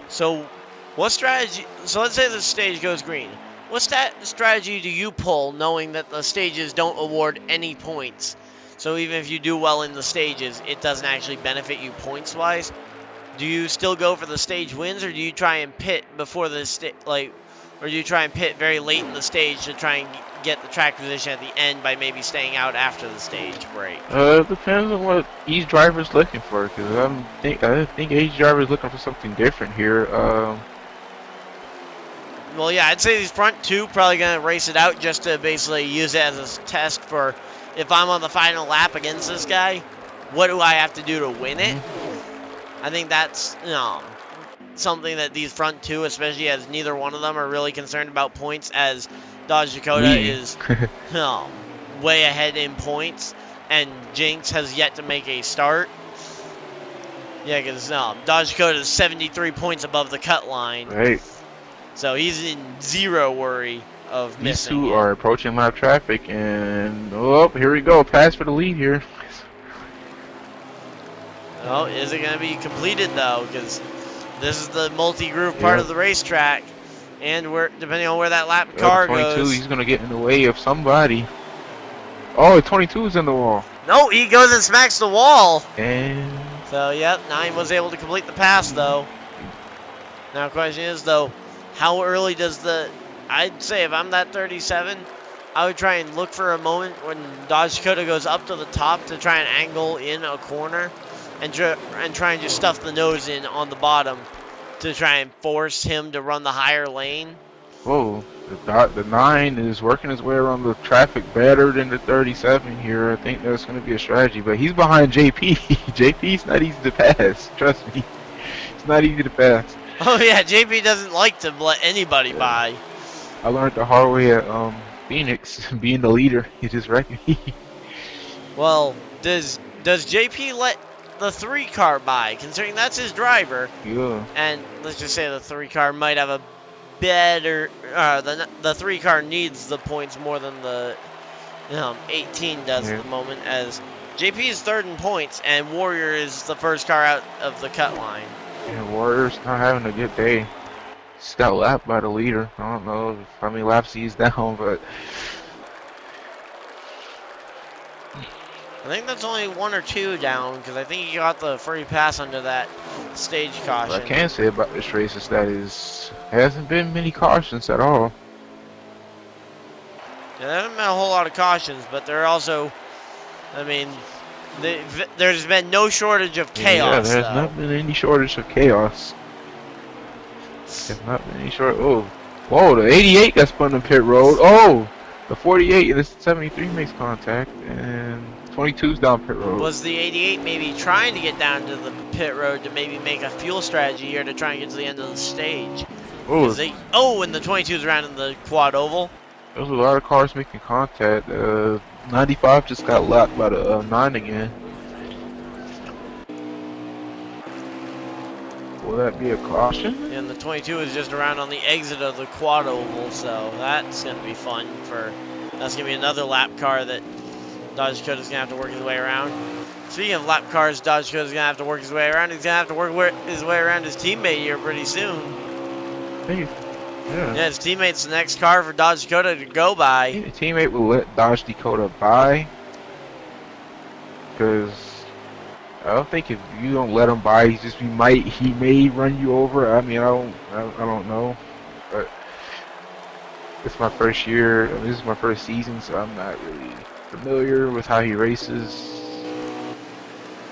So, what strategy? So let's say the stage goes green. What strategy do you pull, knowing that the stages don't award any points? So even if you do well in the stages, it doesn't actually benefit you points-wise. Do you still go for the stage wins, or do you try and pit before the Or do you try and pit very late in the stage to try and get the track position at the end by maybe staying out after the stage break? It depends on what each driver's looking for, because I think each driver's looking for something different here. Well, yeah, I'd say these front two probably going to race it out just to basically use it as a test for if I'm on the final lap against this guy, what do I have to do to win it? I think that's something that these front two, especially as neither one of them are really concerned about points, as Dodge Dakota is way ahead in points, and Jinx has yet to make a start. Yeah, because Dodge Dakota is 73 points above the cut line. Right. So he's in zero worry of missing. These two are approaching lap traffic, and oh, here we go. Pass for the lead here. Oh, is it going to be completed though? Because this is the multi-groove part of the racetrack, and we're depending on where that lap car 22, goes. He's going to get in the way of somebody. Oh, 22 is in the wall. No, he goes and smacks the wall. And So, yep, 9 was able to complete the pass though. Now, the question is though, how early does I'd say if I'm that 37, I would try and look for a moment when Dodge Dakota goes up to the top to try and angle in a corner and try and just stuff the nose in on the bottom to try and force him to run the higher lane. whoa, the 9 is working his way around the traffic better than the 37 here. I think that's going to be a strategy, but he's behind JP. JP's not easy to pass. Trust me, it's not easy to pass. Oh yeah, JP doesn't like to let anybody by. I learned the hard way at Phoenix, being the leader. He just wrecked me. Well, does JP let the 3 car by, considering that's his driver? Yeah. And let's just say the 3 car might have a better, the 3 car needs the points more than the 18 does at the moment, as JP is 3rd in points and Warrior is the first car out of the cut line. Yeah, Warrior's not having a good day. He's got lapped by the leader. I don't know how many laps he's down, but I think that's only 1 or 2 down, because I think he got the free pass under that stage caution. what I can say about this race is that hasn't been many cautions at all. Yeah, there haven't been a whole lot of cautions, but there are also, I mean, there's been no shortage of chaos. Yeah, there's not been any shortage of chaos. There's not been any short. Oh, whoa! The 88 got spun in pit road. Oh, the 48 and the 73 makes contact, and 22's down pit road. Was the 88 maybe trying to get down to the pit road to maybe make a fuel strategy here to try and get to the end of the stage? And the 22's around in the quad oval. There's a lot of cars making contact. 95 just got lapped by the 9 again. Will that be a caution? And the 22 is just around on the exit of the quad oval, so that's going to be fun. That's going to be another lap car that Dodge Dakota's going to have to work his way around. Speaking of lap cars, Dodge Dakota's going to have to work his way around. He's going to have to work his way around his teammate here pretty soon. Hey, yeah, his teammate's the next car for Dodge Dakota to go by. A teammate will let Dodge Dakota by, because I don't think if you don't let him by, he may run you over. I mean, I don't know, but it's my first year. This is my first season, so I'm not really familiar with how he races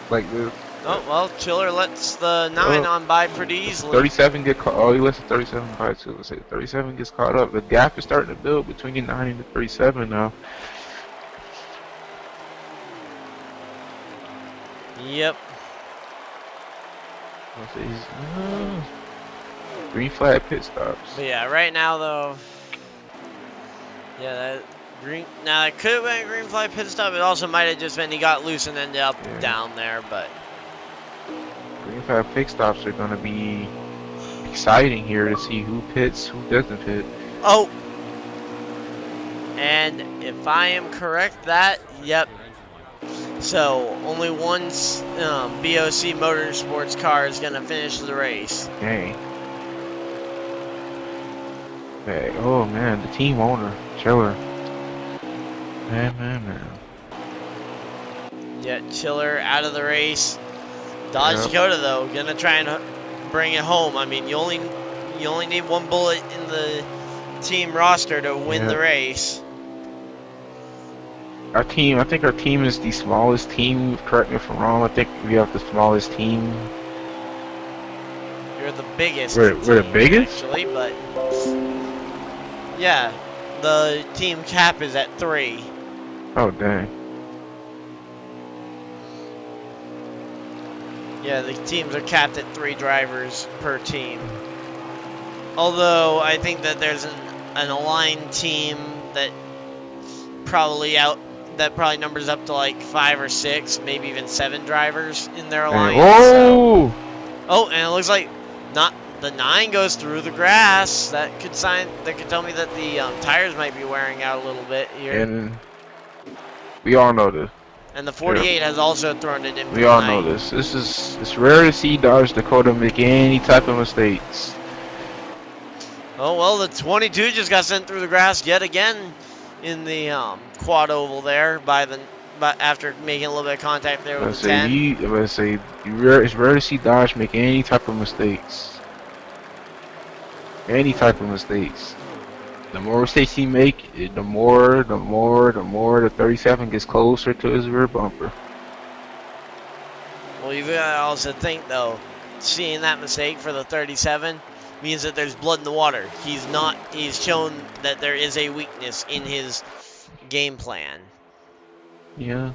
like this. Oh, well, Chiller lets the 9 on by pretty easily. 37 get caught. Oh, he lets the 37 by too. Let's say 37 gets caught up. The gap is starting to build between the 9 and the 37 now. Yep. Green flag pit stops. But yeah, right now though, yeah, that could have been a green flag pit stop. It also might have just been he got loose and ended up down there, but green flag pit stops are going to be exciting here to see who pits, who doesn't pit. Oh, and if I am correct, yep. So only one BOC Motorsports car is gonna finish the race. Okay. Okay. Oh man, the team owner, Chiller. Man. Yeah, Chiller out of the race. Dodge Dakota though, gonna try and bring it home. I mean, you only need one bullet in the team roster to win the Yeah. race. I think our team is the smallest team. Correct me if I'm wrong. I think we have the smallest team. You're the biggest We're the team, biggest? actually, but yeah, the team cap is at 3. Oh, dang. Yeah, the teams are capped at 3 drivers per team. Although I think that there's an aligned team that probably numbers up to like 5 or 6, maybe even 7 drivers in their Dang. alliance. So. Whoa! Oh, and it looks like not the 9 goes through the grass. That could tell me that the tires might be wearing out a little bit here. And we all know this. And the 48 has also thrown it in for We the all know night. this. It's rare to see Dodge Dakota make any type of mistakes. Oh well, the 22 just got sent through the grass yet again in the quad oval there after making a little bit of contact there with the 10. It's rare to see Dodge make any type of mistakes. Any type of mistakes. The more mistakes he make, the more the 37 gets closer to his rear bumper. Well, you've got to also think though, seeing that mistake for the 37 means that there's blood in the water. He's shown that there is a weakness in his game plan. Yeah.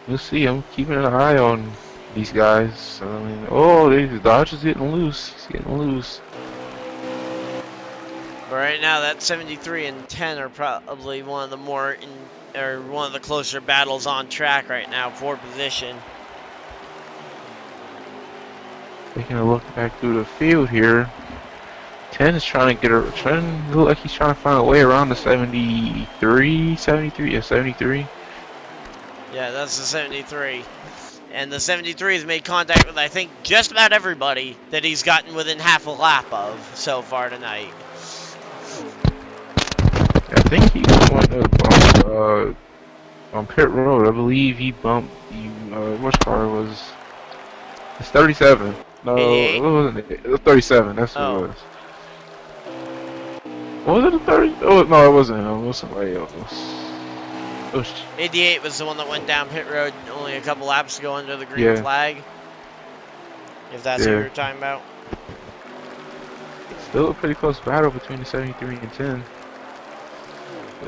We'll see. I'm keeping an eye on these guys. I mean, Dodge is getting loose. He's getting loose. But right now, that 73 and 10 are probably one of the closer battles on track right now for position. Taking a look back through the field here. 10 is trying to look like he's trying to find a way around the 73, 73, yeah, 73. Yeah, that's the 73. And the 73 has made contact with, I think, just about everybody that he's gotten within half a lap of so far tonight. I think he went on pit road. I believe he bumped which car was? It's 37. No, 88? it wasn't. It was 37. That's what it was. Was it a 30? Oh no, it wasn't him. It was somebody else. Oh, 88 was the one that went down pit road only a couple laps ago under the green flag. If that's what you're talking about. Still a pretty close battle between the 73 and 10.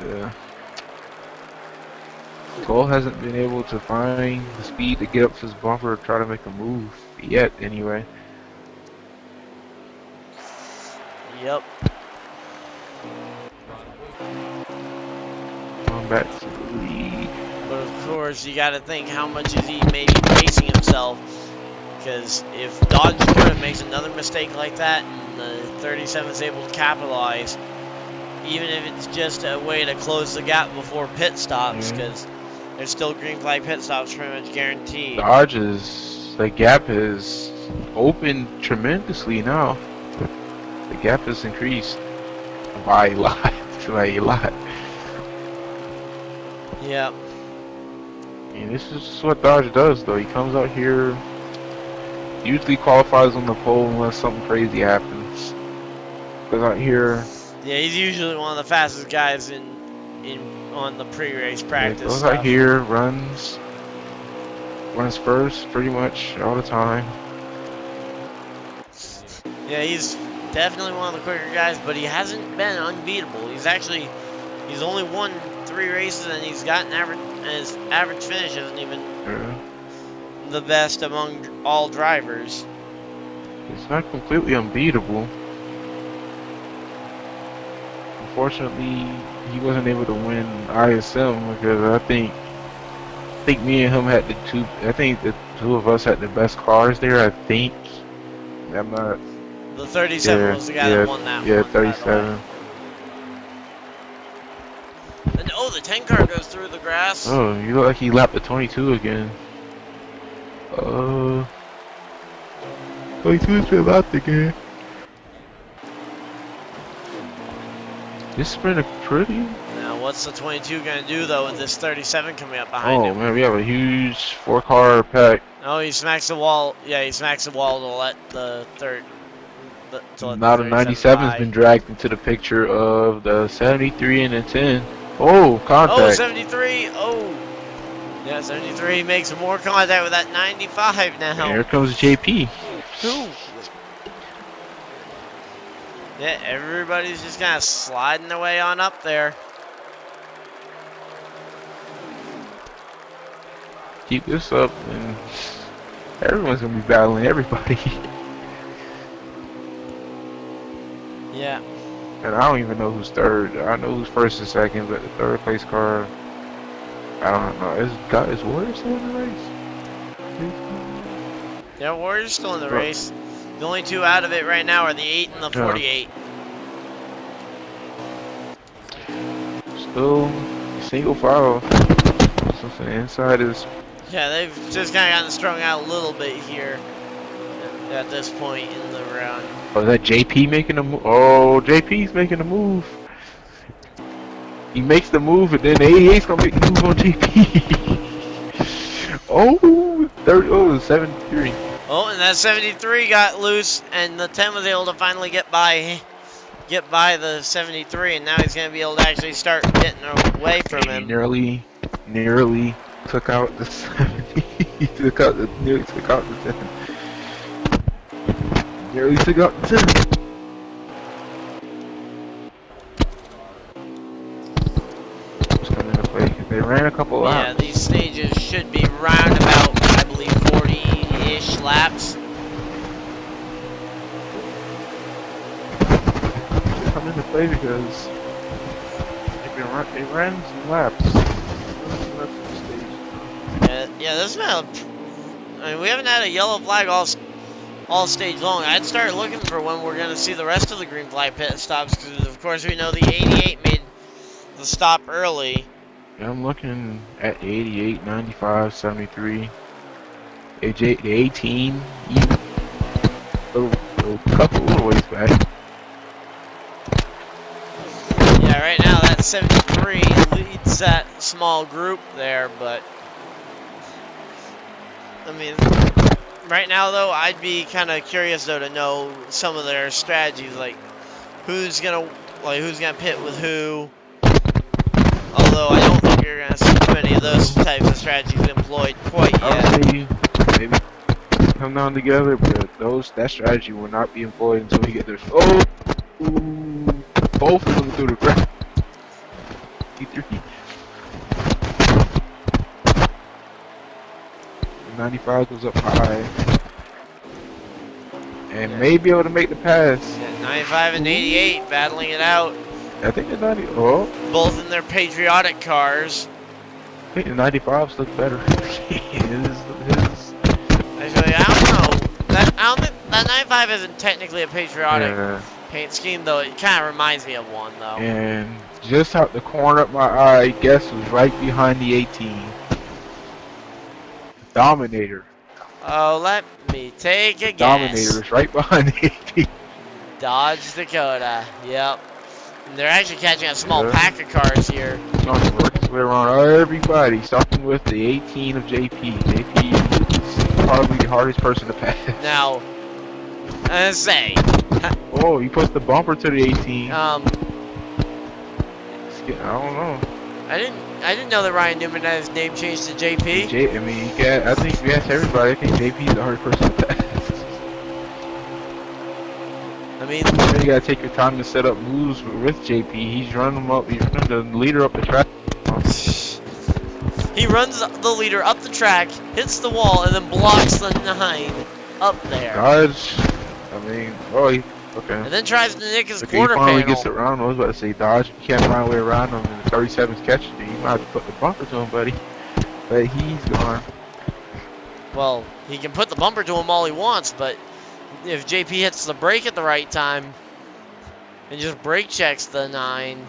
Yeah. Cole hasn't been able to find the speed to get up to his bumper or try to make a move yet, anyway. Yep. Going back to the lead. But of course, you got to think how much is he maybe pacing himself. Because if Dodge Dakota makes another mistake like that and the 37 is able to capitalize, even if it's just a way to close the gap before pit stops, because there's still green flag pit stops pretty much guaranteed. The gap has opened tremendously now. The gap has increased by a lot. By a lot. Yep. And this is just what Dodge does, though. He comes out here, usually qualifies on the pole unless something crazy happens. Goes out here. Yeah, he's usually one of the fastest guys on the pre-race practice. Goes out here, runs first pretty much all the time. Yeah, he's definitely one of the quicker guys, but he hasn't been unbeatable. He's only won 3 races and he's gotten his average finish isn't even the best among all drivers. He's not completely unbeatable. Unfortunately, he wasn't able to win ISM because I think me and him had I think the two of us had the best cars there. I think. I'm not. The 37 was the guy that won that one. Yeah, 37. And the 10 car goes through the grass. Oh, you look like he lapped the 22 again. 22's been lapped again. This sprint is pretty. Now, what's the 22 going to do, though, with this 37 coming up behind him? Oh, man, we have a huge 4-car pack. Oh, he smacks the wall. Yeah, he smacks the wall to let the until Now the 97's been dragged into the picture of the 73 and the 10. Oh, contact. Oh, 73. Oh. Yeah, 73 makes more contact with that 95 now. And here comes JP. Who? Yeah, everybody's just kind of sliding their way on up there. Keep this up, and everyone's gonna be battling everybody. Yeah. And I don't even know who's third. I know who's first and second, but the third place car, I don't know. Is Warrior still in the race? Yeah, Warrior's still in the race. The only two out of it right now are the 8 and the 48. Still single file. So the inside is. Yeah, they've just kind of gotten strung out a little bit here at this point in the round. Oh, is that JP making a move? Oh, JP's making a move. He makes the move, and then the 88's gonna make the move on JP. Oh, 30. Oh, 73. Oh, and that 73 got loose, and the 10 was able to finally get by the 73, and now he's gonna be able to actually start getting away from him. Nearly took out the 70. Nearly took out the 10. Nearly took out the 10. What's coming into play? They ran a couple laps. Yeah, these stages should be round about, I believe, 40-ish laps. They come into play because they ran some laps. Yeah, this is not. I mean, we haven't had a yellow flag all stage long. I'd start looking for when we're gonna see the rest of the green flag pit stops, because of course we know the 88 made the stop early. Yeah, I'm looking at 88, 95, 73, the 18, even a couple of ways back. Yeah, right now that 73 leads that small group there, but I mean, right now though, I'd be kind of curious though to know some of their strategies, like who's gonna pit with who. Although I don't think you're gonna see too many of those types of strategies employed quite yet. I would say maybe come down together, but that strategy will not be employed until we get there. Oh, both of them through the ground. 95 goes up high, and may be able to make the pass. Yeah, 95 and 88 battling it out. I think the 90. Oh, both in their patriotic cars. I think the 95s look better. Actually, I don't know. I don't think that 95 isn't technically a patriotic paint scheme, though. It kind of reminds me of one, though. And just out the corner of my eye, I guess, was right behind the 18. Dominator. Oh, let me take a guess. Dominator is right behind the 18. Dodge Dakota. Yep. And they're actually catching a small pack of cars here. Trying to work his way around everybody, starting with the 18 of JP. JP is probably the hardest person to pass. Now, I say. Oh, he puts the bumper to the 18. I don't know. I didn't know that Ryan Newman had his name changed to JP. I mean, I think if you ask everybody, I think JP is the hardest person to pass. I mean, you gotta take your time to set up moves with JP. He's running them up. He's running the leader up the track. He runs the leader up the track, hits the wall, and then blocks the 9 up there. Dodge. I mean, okay. And then tries to nick his If quarter he finally panel. gets around, I was about to say Dodge. You can't find a way around him, and the 37's catching you. You might have to put the bumper to him, buddy. But he's gone. Well, he can put the bumper to him all he wants, but if JP hits the brake at the right time and just brake checks the 9,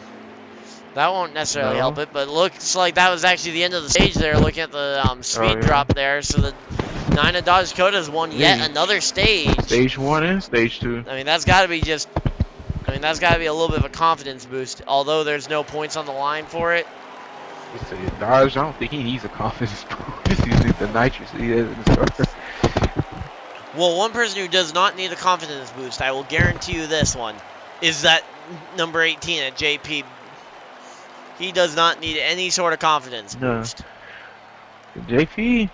that won't necessarily help it. But looks like that was actually the end of the stage there, looking at the speed drop there. So the 9 of Dodge Dakota has won yet another stage. Stage 1 and Stage 2. I mean, that's got to be a little bit of a confidence boost, although there's no points on the line for it. Dodge, I don't think he needs a confidence boost. He needs the nitrous he has in his car. Well, one person who does not need a confidence boost, I will guarantee you this one, is that number 18 at JP. He does not need any sort of confidence No. boost. JP.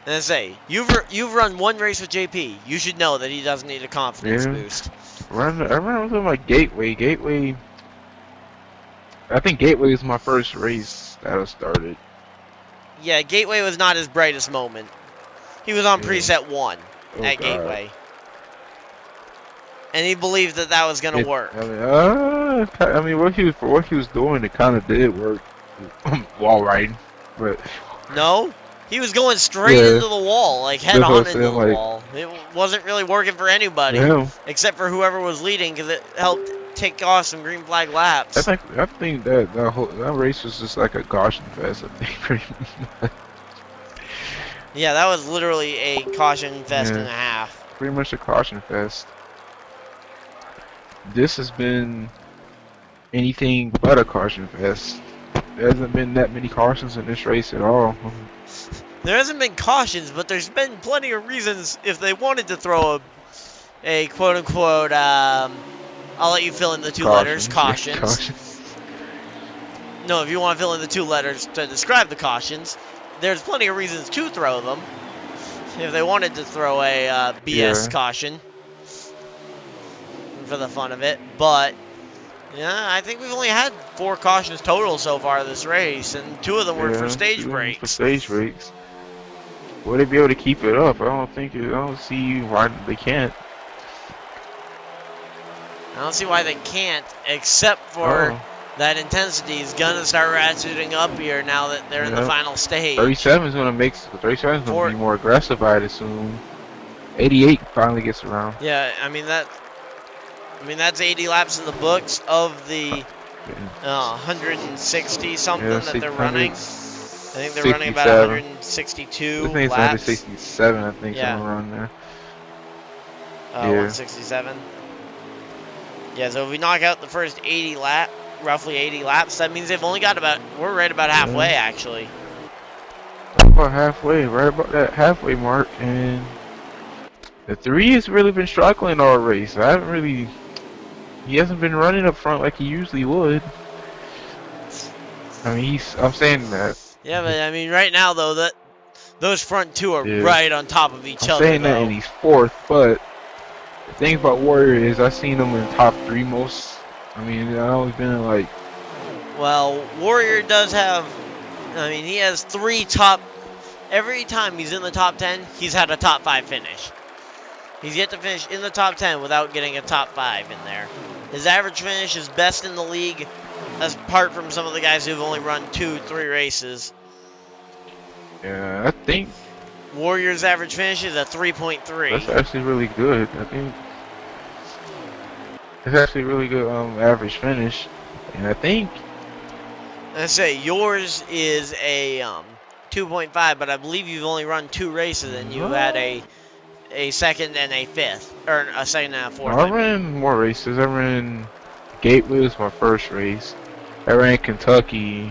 And I say, you've run one race with JP. You should know that he doesn't need a confidence Yeah. boost. I remember with my Gateway. I think Gateway was my first race that I started. Yeah, Gateway was not his brightest moment. He was on Yeah. preset 1 Oh, at God. Gateway. And he believed that that was going to work. I mean, what he was doing, it kind of did work. Wall riding, but No, he was going straight Yeah. into the wall, like head That's what on I'm into saying, the like- wall. It wasn't really working for anybody, yeah, except for whoever was leading, because it helped take off some green flag laps. I think that race was just like a caution fest. I think pretty much, Yeah, that was literally a caution fest Yeah. and a half. pretty much a caution fest. This has been anything but a caution fest. There hasn't been that many cautions in this race at all. There hasn't been cautions, but there's been plenty of reasons if they wanted to throw a quote-unquote, I'll let you fill in the two letters, cautions. Caution. No, if you want to fill in the two letters to describe the cautions, there's plenty of reasons to throw them. If they wanted to throw a BS Yeah. caution for the fun of it, but yeah, I think we've only had 4 cautions total so far this race, and 2 of them were for stage For breaks. stage breaks. Will they be able to keep it up? I don't see why they can't. I don't see why they can't, except for Oh. that intensity is gonna start ratcheting up here now that they're in the Yeah. final stage. 37 is gonna be more aggressive, I'd assume. 88 finally gets around. Yeah, I mean that's 80 laps in the books of the 160 something Yeah, that they're running. I think they're running about 67. 162 I think it's laps. 167. I think Yeah. somewhere around there. Yeah. 167. Yeah, so if we knock out the first 80 roughly 80 laps, that means they've only got we're right about halfway actually. About halfway, right about that halfway mark, and the 3 has really been struggling all race. He hasn't been running up front like he usually would. I mean, I'm saying that. Yeah, but I mean right now though those front 2 are Yeah. right on top of each I'm other saying that, though. and he's 4th, but the thing about Warrior is I've seen him in top 3 most. I mean, I've always been in like. Well, Warrior does have, I mean, he has 3 top, every time he's in the top 10, he's had a top 5 finish. He's yet to finish in the top 10 without getting a top 5 in there. His average finish is best in the league, apart from some of the guys who've only run 2-3 races. Yeah, I think Warrior's average finish is a 3.3. that's actually really good. I think it's actually really good average finish, and I think I say yours is a 2.5, but I believe you've only run 2 races and you had a second and a 5th, or a second and a 4th. I ran more races. I ran Gateway was my first race. I ran Kentucky.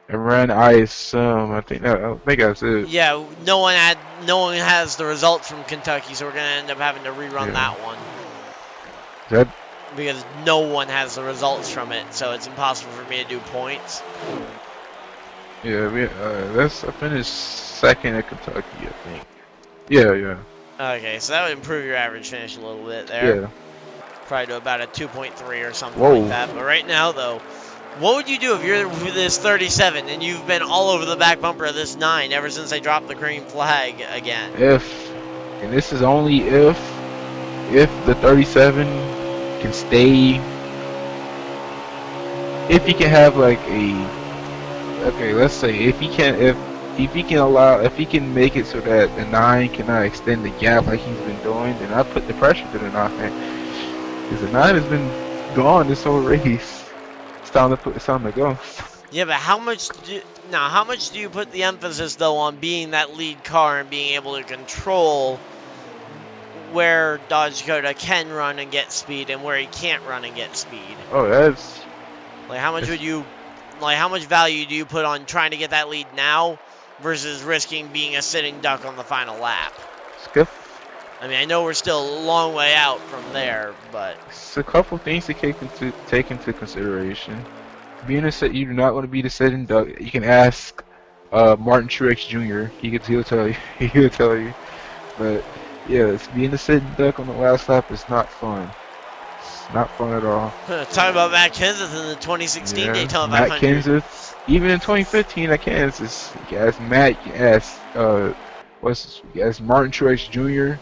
I ran ISM. I think that's it. Yeah, no one has the results from Kentucky, so we're gonna end up having to rerun Yeah. that one That because no one has the results from it, so it's impossible for me to do points. yeah, I finished 2nd at Kentucky, I think. Yeah. Okay, so that would improve your average finish a little bit there. Yeah. Probably to about a 2.3 or something Whoa. like that. But right now, though, what would you do if you're with this 37 and you've been all over the back bumper of this 9 ever since they dropped the green flag again? And this is only if the 37 can stay, if he can have like let's say if he can make it so that the 9 cannot extend the gap like he's been doing, then I put the pressure to the 9. Because the 9 has been gone this whole race. It's time to go. Yeah, but how much do you put the emphasis though on being that lead car and being able to control where Dodge Dakota can run and get speed and where he can't run and get speed? Oh, that's Like how much value do you put on trying to get that lead now versus risking being a sitting duck on the final lap? I mean, I know we're still a long way out from there, but It's a couple things to take into consideration. Being a set, you're not going to be the sitting duck. You can ask Martin Truex Jr. He'll tell you. He'll tell you. But yeah, it's being a sitting duck on the last lap is not fun. It's not fun at all. talking about Matt Kenseth in the 2016 Yeah, Daytona Matt 500. Kenseth. Even in 2015 at Kansas, you can ask Matt. You can ask you can ask Martin Truex Jr.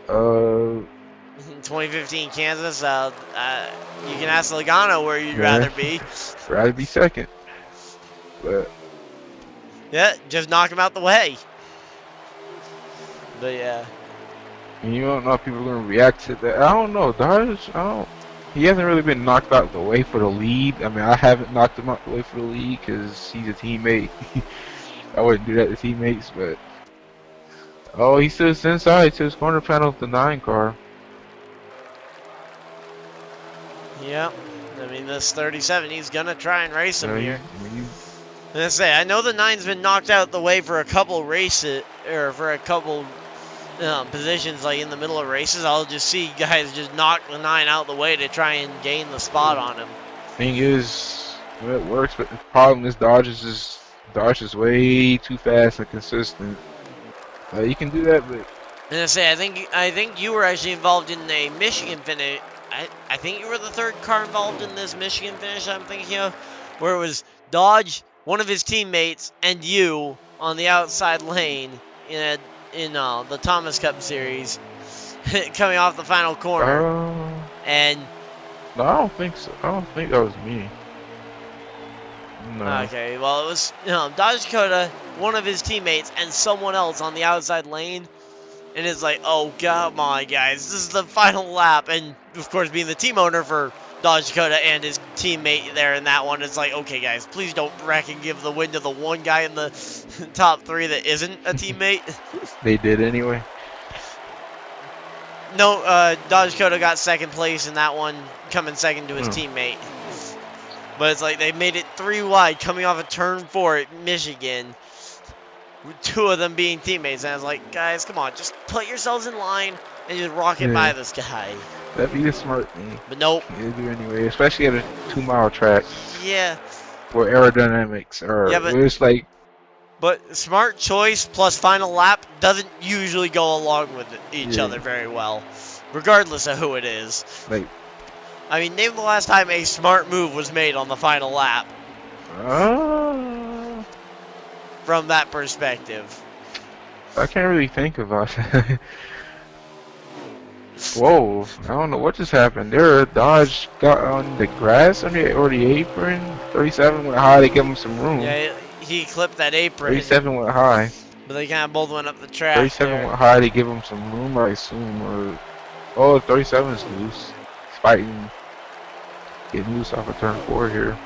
2015 Kansas. You can ask Logano where you'd Yeah. rather be. Rather be second. But Yeah, just knock him out the way. But yeah. you don't know how people are going to react to that. I don't know. Dodge, he hasn't really been knocked out the way for the lead. I mean, I haven't knocked him out the way for the lead because he's a teammate. I wouldn't do that to teammates, but... Oh, he sits inside to his corner panel of the 9 car. Yep. I mean, this 37, he's going to try and race him here. He's- I know the 9's been knocked out the way for a couple races, or for a couple positions, like in the middle of races. I'll just see guys just knock the 9 out the way to try and gain the spot on him. Thing is, well, it works, but the problem is Dodge is way too fast and consistent. You can do that, but And I think you were actually involved in a Michigan finish. I think you were the third car involved in this Michigan finish I'm thinking of, where it was Dodge, one of his teammates, and you on the outside lane in the Thomas Cup Series, coming off the final corner. And no, I don't think so. I don't think that was me. No. okay, well it was Dodge Dakota, one of his teammates, and someone else on the outside lane. And it's like, oh, come on, guys. This is the final lap. And, of course, being the team owner for Dodge Dakota and his teammate there in that one, it's like, okay, guys, please don't wreck and give the win to the one guy in the top 3 that isn't a teammate. They did anyway. No, Dodge Dakota got second place in that one, coming second to his teammate. But it's like they made it 3 wide coming off of turn 4 at Michigan. 2 of them being teammates, and I was like, guys, come on, just put yourselves in line and just rock it by this guy. That'd be the smart thing. But nope. They do anyway, especially at a 2-mile track. Yeah. Where aerodynamics are. Yeah, but it's like. But smart choice plus final lap doesn't usually go along with each other very well, regardless of who it is. Like. I mean, name the last time a smart move was made on the final lap. From that perspective. I can't really think about it. Whoa, I don't know what just happened. There, Dodge got on the grass or the apron. 37 went high to give him some room. Yeah, he clipped that apron. 37 went high. But they kind of both went up the track. 37 went high to give him some room, I assume. Or, oh, 37 is loose. He's fighting. Getting loose off of turn 4 here.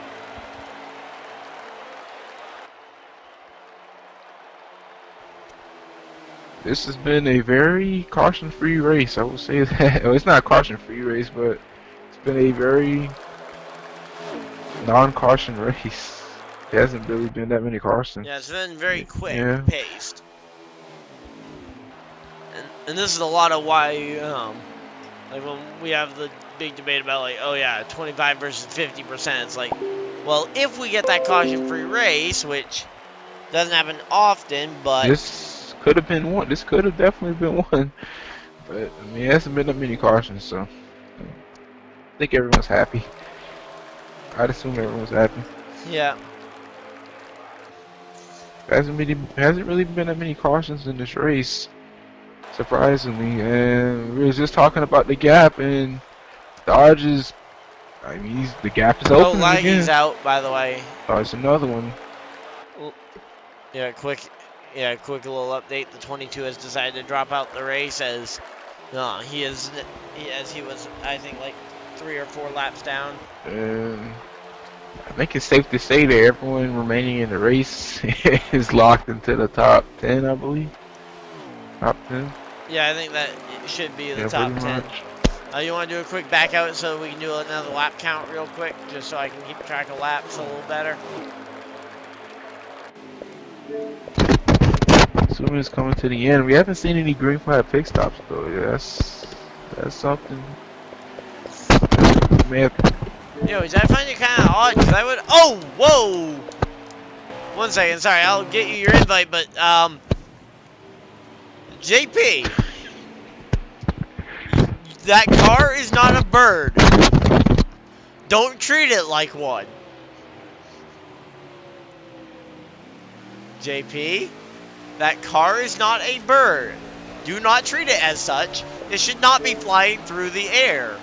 This has been a very caution-free race, I will say that. Well, it's not a caution-free race, but it's been a very non-caution race. There hasn't really been that many cautions. Yeah, it's been very quick Yeah. paced. And this is a lot of why, like when we have the big debate about like, oh yeah, 25 versus 50%, it's like, well, if we get that caution-free race, which doesn't happen often, but... This could have been one. This could have definitely been one. But, I mean, it hasn't been that many cautions, so I think everyone's happy. I'd assume everyone's happy. Yeah. Hasn't really been that many cautions in this race, surprisingly. And we were just talking about the gap, and Dodge is, I mean, the gap is open again. Laggy's out, by the way. Oh, it's another one. Yeah, quick little update. The 22 has decided to drop out the race as he was, I think, like 3 or 4 laps down. And I think it's safe to say that everyone remaining in the race is locked into the top 10, I believe. Top 10. Yeah, I think that it should be the Yeah, top pretty 10. much. You want to do a quick back out so we can do another lap count real quick, just so I can keep track of laps a little better. assuming it's coming to the end. We haven't seen any green flag pit stops though. Yeah, that's something. We may have Yo, I find it kind of odd because I would. Oh, whoa! 1 second, sorry, I'll get you your invite, but JP, that car is not a bird. Don't treat it like one. JP, that car is not a bird. Do not treat it as such. It should not be flying through the air.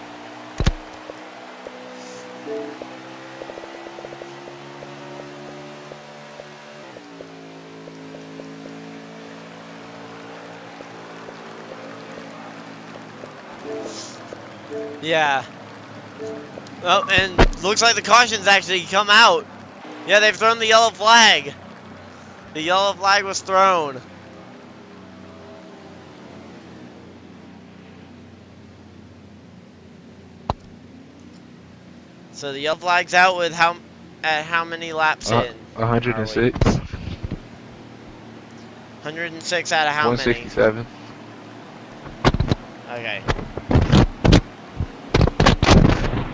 Yeah. Oh, and looks like the caution's actually come out. Yeah, they've thrown the yellow flag. The yellow flag was thrown. So the yellow flag's out with how many laps in? 106. 106 out of how many? 167. Okay.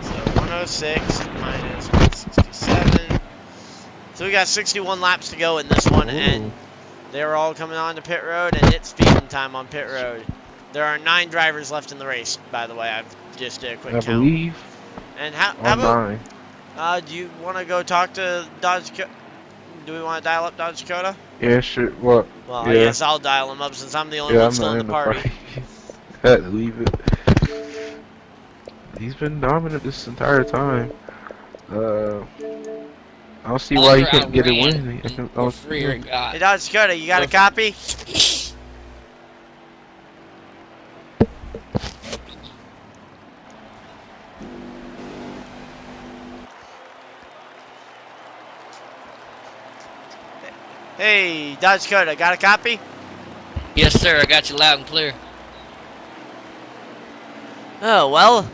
So 106 minus 167. So we got 61 laps to go in this one, and they're all coming on to pit road, and it's feeding time on pit road. There are 9 drivers left in the race, by the way. I've just did a quick count. I believe. And how about? 9. Do you want to go talk to Dodge? Do we want to dial up Dodge Dakota? Yeah, sure. What? Well, Yeah. I guess I'll dial him up since I'm the only one still in the party. Had to leave it. He's been dominant this entire time. I don't see why he couldn't get a win. Hey, Dodge Dakota, you got a copy? Hey, Dodge Dakota, got a copy? Yes, sir. I got you loud and clear. Oh, well,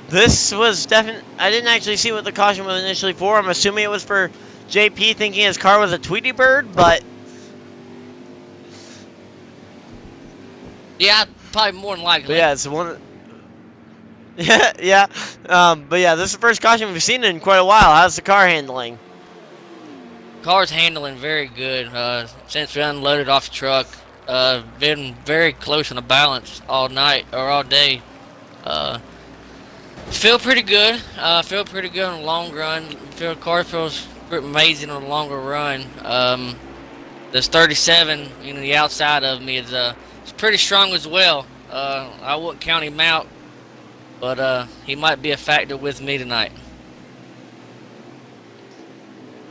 this was definitely... I didn't actually see what the caution was initially for. I'm assuming it was for JP thinking his car was a Tweety Bird, but... Yeah, probably more than likely. But yeah, it's one... yeah. But yeah, this is the first caution we've seen in quite a while. How's the car handling? Car's handling very good. Since we unloaded off the truck, been very close on the balance all night or all day. Feel pretty good. Feel pretty good on the long run. Car feels pretty amazing on the longer run. This 37, the outside of me is pretty strong as well. I wouldn't count him out, but he might be a factor with me tonight.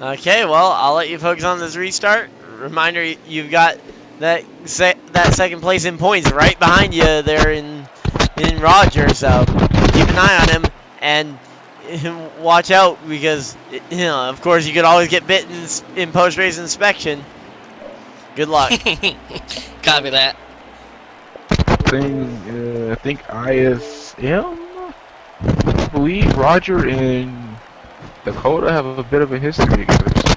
Okay, well, I'll let you focus on this restart. Reminder, you've got that second place in points right behind you there in Roger, so keep an eye on him and watch out because, of course, you could always get bit in post-race inspection. Good luck. Copy that. I think ISM, I believe Roger and Dakota have a bit of a history together.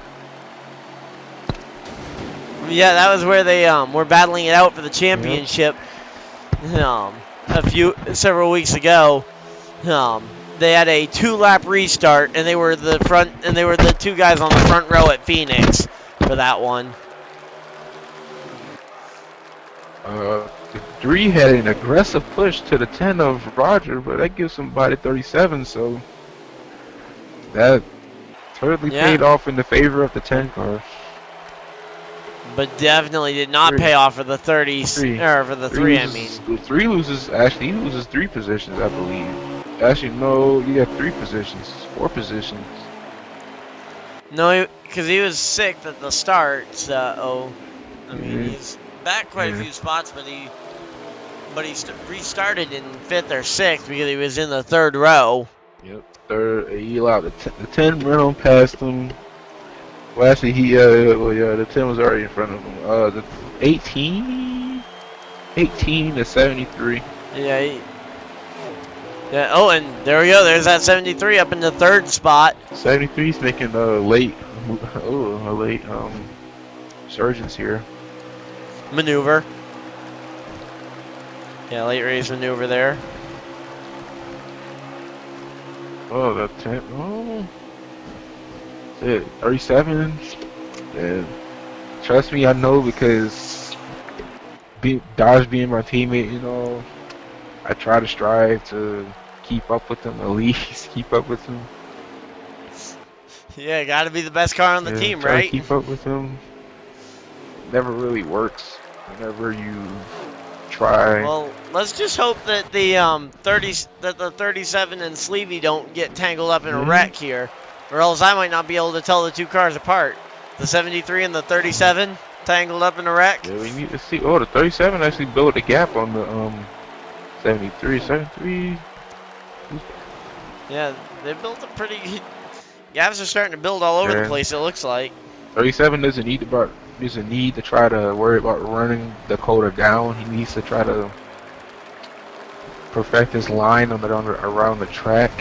Yeah, that was where they were battling it out for the championship. Several weeks ago. They had a 2-lap restart, and they were the 2 guys on the front row at Phoenix for that one. 3 had an aggressive push to the 10 of Roger, but that gives somebody 37, so that totally paid off in the favor of the 10 cars. But definitely did not pay off for the 30, or for the 3, I mean. 3 loses, actually, he loses 3 positions, I believe. Actually, no, you have 3 positions, 4 positions. No, because he was 6th at the start, so, I mean, he's back quite a few spots, but he restarted in 5th or 6th because he was in the 3rd row. Yep, he allowed the 10 run on past him. Well, actually, the 10 was already in front of him. The 18 to 73. Yeah. Oh, and there we go. There's that 73 up in the 3rd spot. 73's making a late surgence here. maneuver. Yeah, late race maneuver there. Oh, the 10. Oh. Shit, 37. And trust me, I know because Dodge being my teammate, you know, I try to strive to keep up with them, at least keep up with them. Yeah, got to be the best car on the Yeah, team, try to right? keep up with them. Never really works whenever you try. Well, let's just hope that the 37 and Sleevey don't get tangled up in a wreck here, or else I might not be able to tell the two cars apart. The 73 and the 37 tangled up in a wreck. Yeah, we need to see. Oh, the 37 actually built a gap on the 73. 73. Yeah, they built a pretty. Gaps are starting to build all over the place. It looks like. 37 doesn't need to try to worry about running Dakota down. He needs to try to perfect his line around the track,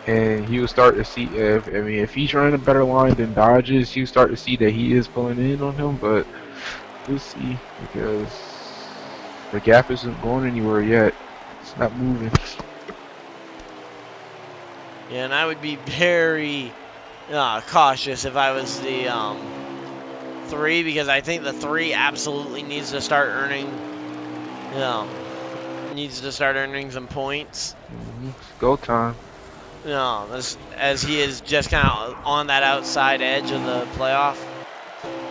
and he will start to see if he's running a better line than Dodge's, you start to see that he is pulling in on him. But we'll see because the gap isn't going anywhere yet. It's not moving. Yeah, and I would be very cautious if I was the 3, because I think the 3 absolutely needs to start earning some points. It's go time. As he is just kind of on that outside edge of the playoff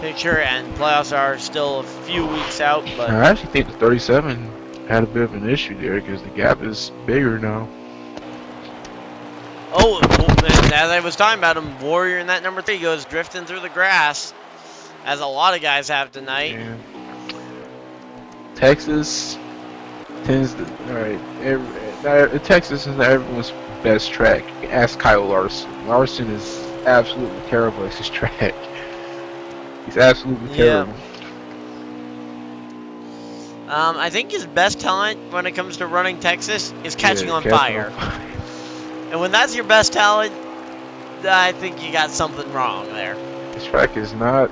picture, and playoffs are still a few weeks out. But I actually think the 37 had a bit of an issue there because the gap is bigger now. Oh, and as I was talking about him, Warrior in that number 3 goes drifting through the grass, as a lot of guys have tonight. Yeah. Texas tends to, Texas is not everyone's best track. Ask Kyle Larson. Larson is absolutely terrible at his track. He's absolutely terrible. I think his best talent when it comes to running Texas is catching on fire. And when that's your best talent, I think you got something wrong there. This track is not,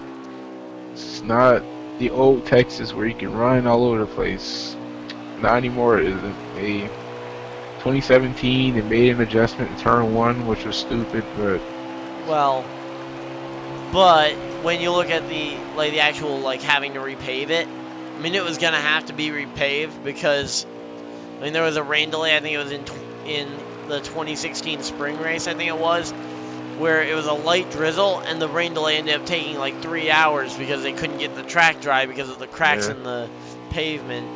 it's not the old Texas where you can run all over the place. Not anymore. It isn't. 2017, they made an adjustment in turn 1, which was stupid, but when you look at the actual having to repave it, I mean, it was gonna have to be repaved because there was a rain delay. I think it was in the 2016 spring race, I think it was, where it was a light drizzle and the rain delay ended up taking 3 hours because they couldn't get the track dry because of the cracks in the pavement.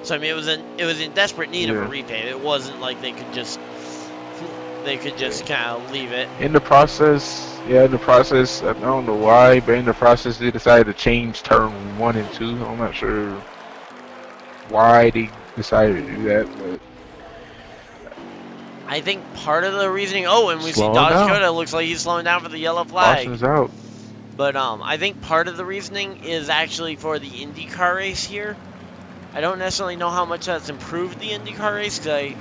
So I mean, it was in desperate need of a repave. It wasn't like they could just kind of leave it. In the process, I don't know why, but in the process they decided to change turn 1 and 2. I'm not sure why they decided to do that, but I think part of the reasoning. Oh, and we see Dodge Dakota. Looks like he's slowing down for the yellow flag. Boston's out. But I think part of the reasoning is actually for the IndyCar race here. I don't necessarily know how much that's improved the IndyCar race because I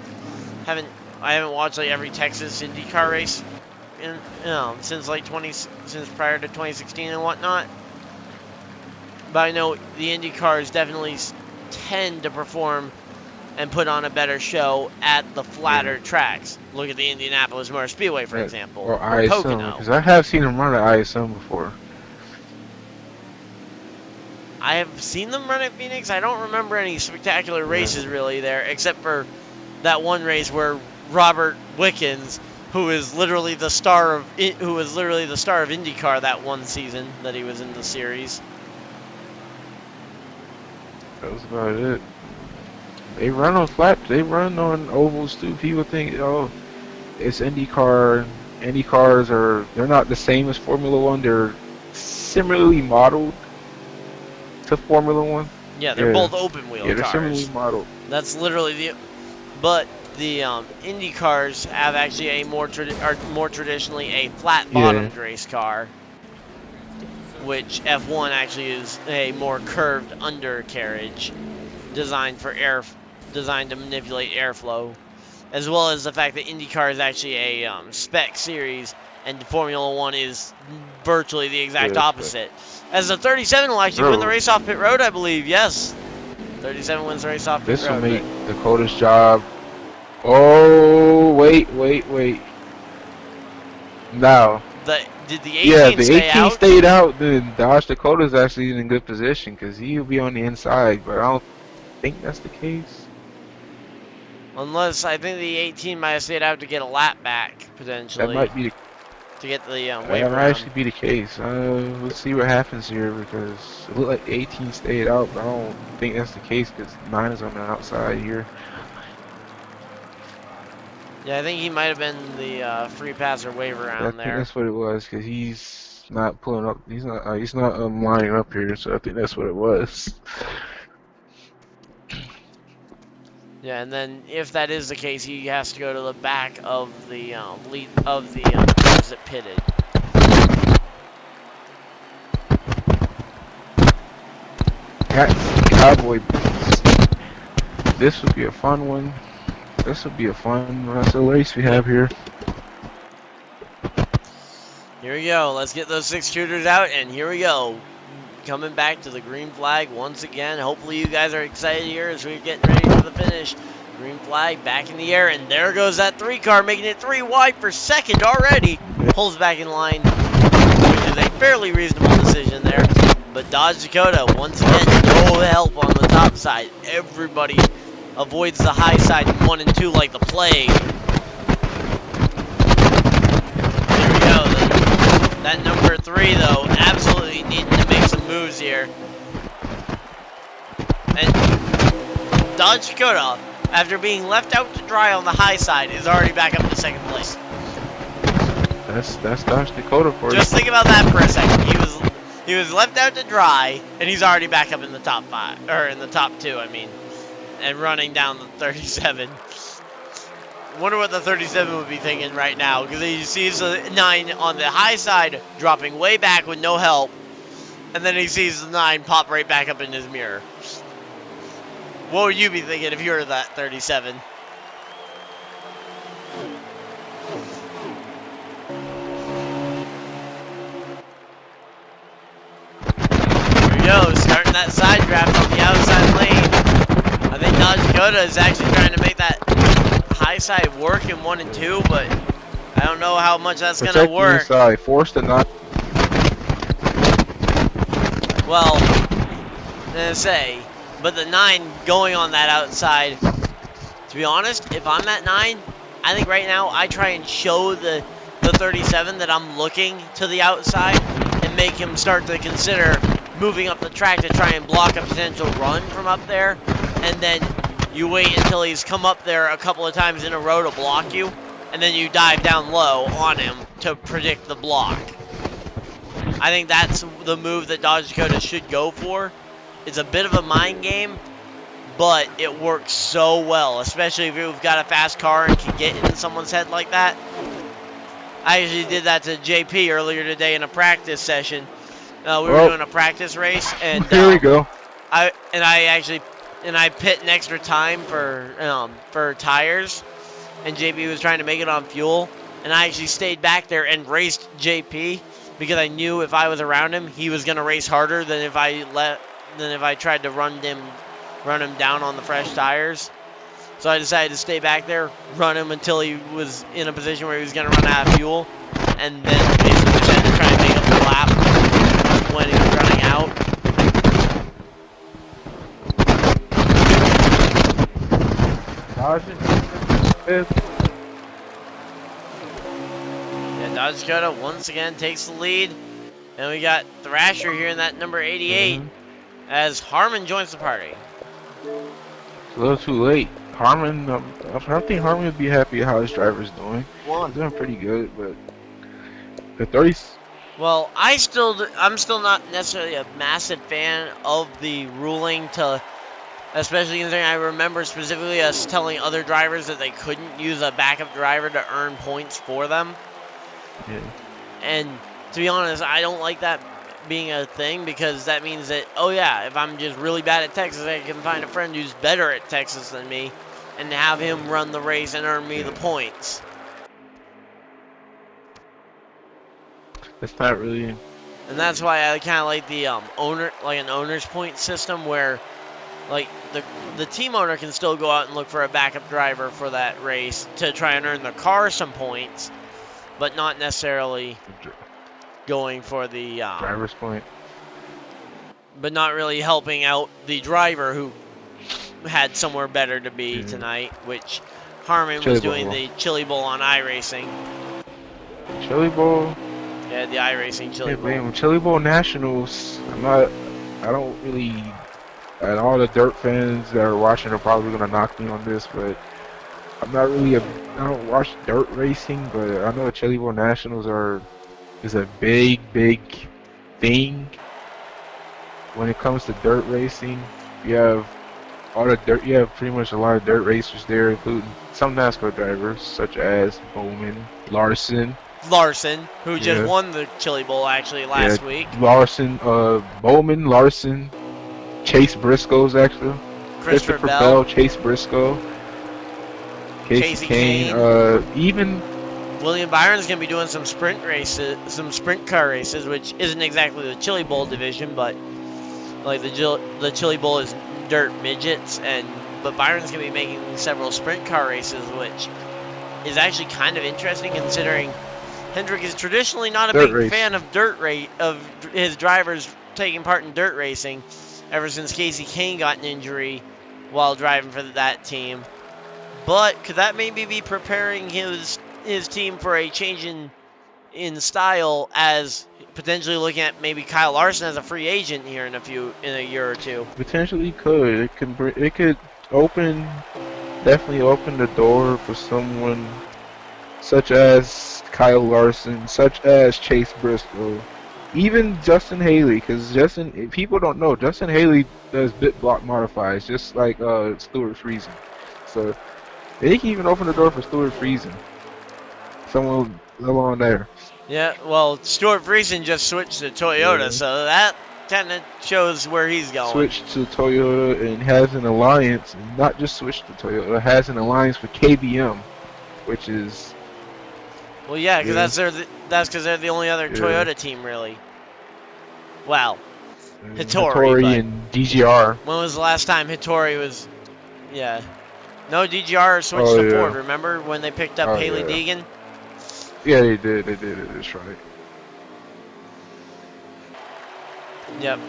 haven't watched every Texas IndyCar race since prior to 2016 and whatnot. But I know the IndyCars definitely tend to perform and put on a better show at the flatter tracks. Look at the Indianapolis Motor Speedway, for example, or ISM, Pocono. Because I have seen them run at ISM before. I have seen them run at Phoenix. I don't remember any spectacular races really there, except for that one race where Robert Wickens, who is literally the star of IndyCar that one season that he was in the series. That was about it. They run on they run on ovals too. People think, oh, it's IndyCar. IndyCars they're not the same as Formula One. They're similarly modeled to Formula One. Yeah, they're both open wheel cars. Yeah, they're similarly modeled. That's literally but the Indy cars have actually are more traditionally a flat bottomed race car, which F1 actually is a more curved undercarriage designed to manipulate airflow. as well as the fact that IndyCar is actually a spec series and Formula One is virtually the exact Yeah, but opposite. As the 37 will actually win the bro, race off pit road, I believe. Yes, 37 wins the race off pit this will road. make Dakota's job. Oh, wait. Now, Did the yeah, 18 the stay 18 out? stayed out. Then Dodge Dakota's actually in a good position because he'll be on the inside. But I don't think that's the case. Unless I think the 18 might have stayed out to get a lap back That potentially might be to get the wave that might around. actually be the case. We'll see what happens here because it looked like the 18 stayed out, but I don't think that's the case because 9 is on the outside here. Yeah, I think he might have been the free pass or wave I around think there. that's what it was because he's not pulling up. He's not lining up here, so I think that's what it was. Yeah, and then if that is the case, he has to go to the back of the lead of the cars that pitted. Cowboy. This would be a fun one. This would be a fun rest of the race we have here. Here we go. Let's get those 6 shooters out, and here we go. Coming back to the green flag once again. Hopefully you guys are excited here as we're getting ready for the finish. Green flag back in the air, and there goes that 3 car, making it 3 wide for second already. Pulls back in line, which is a fairly reasonable decision there. But Dodge Dakota, once again, no help on the top side. Everybody avoids the high side in 1 and 2 like the plague. There we go. That number 3, though, absolutely needing to make some moves here. And Dodge Dakota, after being left out to dry on the high side, is already back up to second place. That's Dodge Dakota for you. Just think about that for a second. He was left out to dry, and he's already back up in the top 5, or in the top 2, I mean, and running down the 37. Wonder what the 37 would be thinking right now, because he sees the 9 on the high side dropping way back with no help, and then he sees the 9 pop right back up in his mirror. What would you be thinking if you were that 37? Here we go, starting that side draft on the outside lane. I think Dodge Dakota is actually trying to make that high side work in 1 and 2, but I don't know how much that's going to work. Inside. Force the 9. Well, I'm going to say, but the 9 going on that outside, to be honest, if I'm that 9, I think right now I try and show the 37 that I'm looking to the outside and make him start to consider moving up the track to try and block a potential run from up there, and then you wait until he's come up there a couple of times in a row to block you, and then you dive down low on him to predict the block. I think that's the move that Dodge Dakota should go for. It's a bit of a mind game, but it works so well, especially if you've got a fast car and can get in someone's head like that. I actually did that to JP earlier today in a practice session. We were doing a practice race, and Here we go. I pit an extra time for tires, and JP was trying to make it on fuel, and I actually stayed back there and raced JP because I knew if I was around him, he was gonna race harder than if I tried to run him down on the fresh tires. So I decided to stay back there, run him until he was in a position where he was gonna run out of fuel, and then basically just had to try and make up the lap when he was running out. Yeah, Dodge Dakota once again takes the lead. And we got Thrasher here in that number 88 as Harmon joins the party. It's a little too late. Harmon, I think Harmon would be happy how his driver's doing. He's doing pretty good, but the 30. Well, I'm still not necessarily a massive fan of the ruling especially considering I remember specifically us telling other drivers that they couldn't use a backup driver to earn points for them. Yeah. And to be honest, I don't like that being a thing because that means that, oh yeah, if I'm just really bad at Texas, I can find a friend who's better at Texas than me and have him run the race and earn me the points. It's not really. And that's why I kind of like the an owner's point system where, like, the team owner can still go out and look for a backup driver for that race to try and earn the car some points, but not necessarily going for the Driver's point. but not really helping out the driver who had somewhere better to be tonight, which Harmon was doing the Chili Bowl on iRacing. Chili Bowl? Yeah, the iRacing Chili Bowl. Man, Chili Bowl Nationals, I don't really, and all the dirt fans that are watching are probably going to knock me on this, but I'm not really I don't watch dirt racing, but I know the Chili Bowl Nationals is a big thing when it comes to dirt racing. You have pretty much a lot of dirt racers there, including some NASCAR drivers such as Bowman, Larson, who just won the Chili Bowl actually last week. Bowman, Larson, Chase Briscoe's actually, Christopher Bell, Chase Briscoe, Casey Kane, even William Byron's gonna be doing some sprint car races, which isn't exactly the Chili Bowl division, but like the Chili Bowl is dirt midgets, but Byron's gonna be making several sprint car races, which is actually kind of interesting considering Hendrick is traditionally not a big fan of of his drivers taking part in dirt racing ever since Casey Kane got an injury while driving for that team. But could that maybe be preparing his team for a change in style, as potentially looking at maybe Kyle Larson as a free agent here in a year or two? Potentially could. It could definitely open the door for someone such as Kyle Larson, such as Chase Briscoe, even Justin Haley, because people don't know, Justin Haley does bit block modifies, just like Stewart Friesen. So they can even open the door for Stewart Friesen. Someone along there. Yeah, well, Stewart Friesen just switched to Toyota, so that kind of shows where he's going. Switched to Toyota and has an alliance, and not just switched to Toyota, has an alliance with KBM, which is... Well, yeah, because that's because they're the only other Toyota team, really. Wow. Hattori and DGR. When was the last time Hattori was... Yeah. No, DGR switched to Ford, remember? When they picked up Haley Deegan? Yeah, they did. That's right. Yep.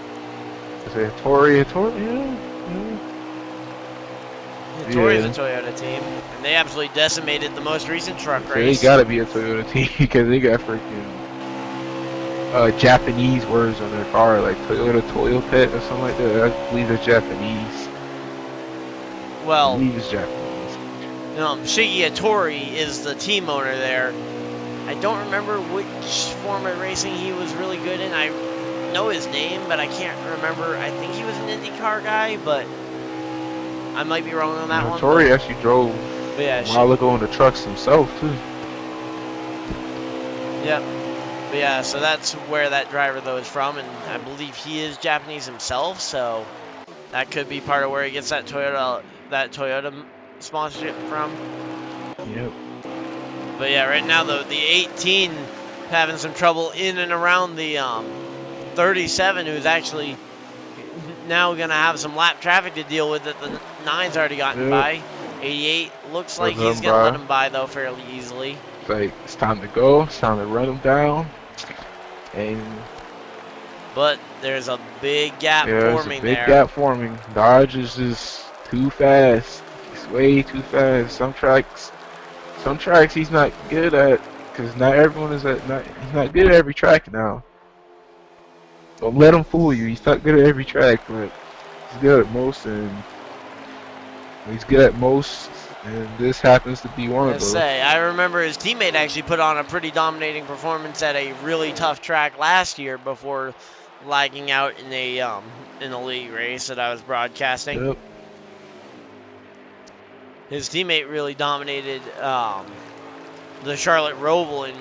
Hattori, Hattori's a Toyota team, and they absolutely decimated the most recent truck race. They gotta be a Toyota team because they got freaking Japanese words on their car, like Toyota Toyopet or something like that. I believe they're Japanese. Well, I believe it's Japanese. Shiggy Hattori is the team owner there. I don't remember which form of racing he was really good in. I know his name, but I can't remember. I think he was an IndyCar guy, but I might be wrong on that one. Hattori actually drove a while ago on the trucks himself, too. Yep. But yeah, so that's where that driver, though, is from, and I believe he is Japanese himself, so that could be part of where he gets that Toyota sponsorship from. Yep. But yeah, right now, though, the 18 having some trouble in and around the 37, who's actually now going to have some lap traffic to deal with that the 9's already gotten by. 88 looks like he's going to let him by, though, fairly easily. It's like, it's time to go. It's time to run him down. But there's a big gap forming there. There's a big gap forming. Dodge is just too fast. It's way too fast. Some tracks he's not good at, because not everyone he's not good at every track now. Don't let him fool you. He's not good at every track, but he's good at most, and this happens to be one of those. I remember his teammate actually put on a pretty dominating performance at a really tough track last year before lagging out in a league race that I was broadcasting. Yep. His teammate really dominated the Charlotte Roval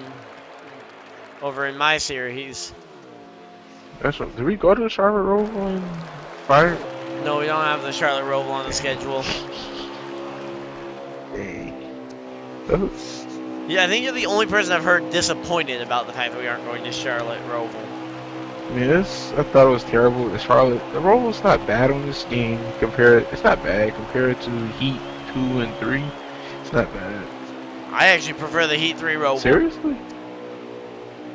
over in my series. Did we go to the Charlotte Roval and fire? No, we don't have the Charlotte Roval on the schedule. Yeah, I think you're the only person I've heard disappointed about the fact that we aren't going to Charlotte Roval. I mean, I thought it was terrible. The Charlotte, the Roval's not bad on this game. It's not bad compared to Heat 2 and 3. It's not bad. I actually prefer the Heat 3 Roval. Seriously?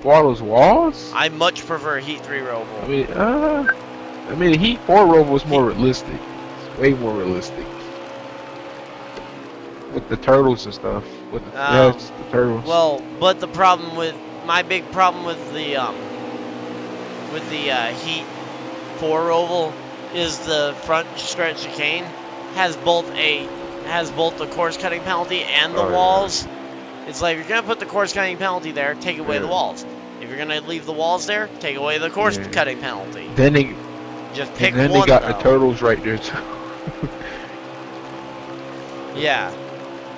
For all those walls? I much prefer Heat 3 Roval. I mean, the Heat 4 Roval was more realistic. It's way more realistic. With the turtles and stuff. With the, the turtles. Well, but the problem with my big problem with the Heat 4 Roval is the front stretch chicane has both the course cutting penalty and the walls. Yeah. It's like, if you're gonna put the course cutting penalty there, take away the walls. If you're gonna leave the walls there, take away the course cutting penalty. Then they just pick one. Then they got the turtles right there too. Yeah.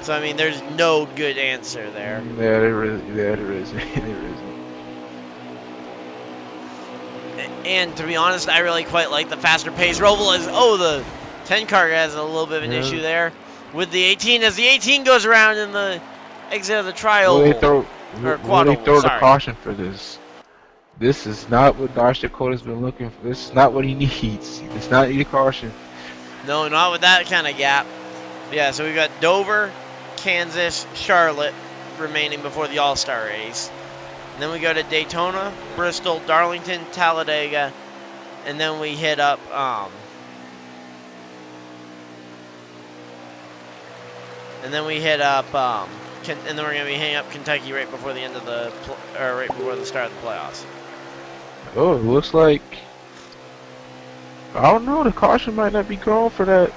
So I mean, there's no good answer there. Yeah, there isn't. There isn't. And to be honest, I really quite like the faster pace. Roval is, the 10 car has a little bit of an issue there with the 18 as the 18 goes around in the exit of the tri-oval. Will they throw the caution for this? This is not what North Dakota's been looking for. This is not what he needs. It's not need a caution. No, not with that kind of gap. Yeah, so we've got Dover, Kansas, Charlotte remaining before the All-Star race. And then we go to Daytona, Bristol, Darlington, Talladega, and then we hit up and then we're gonna be hitting up Kentucky right before the end of right before the start of the playoffs. Oh, it looks like, I don't know, the caution might not be going for that.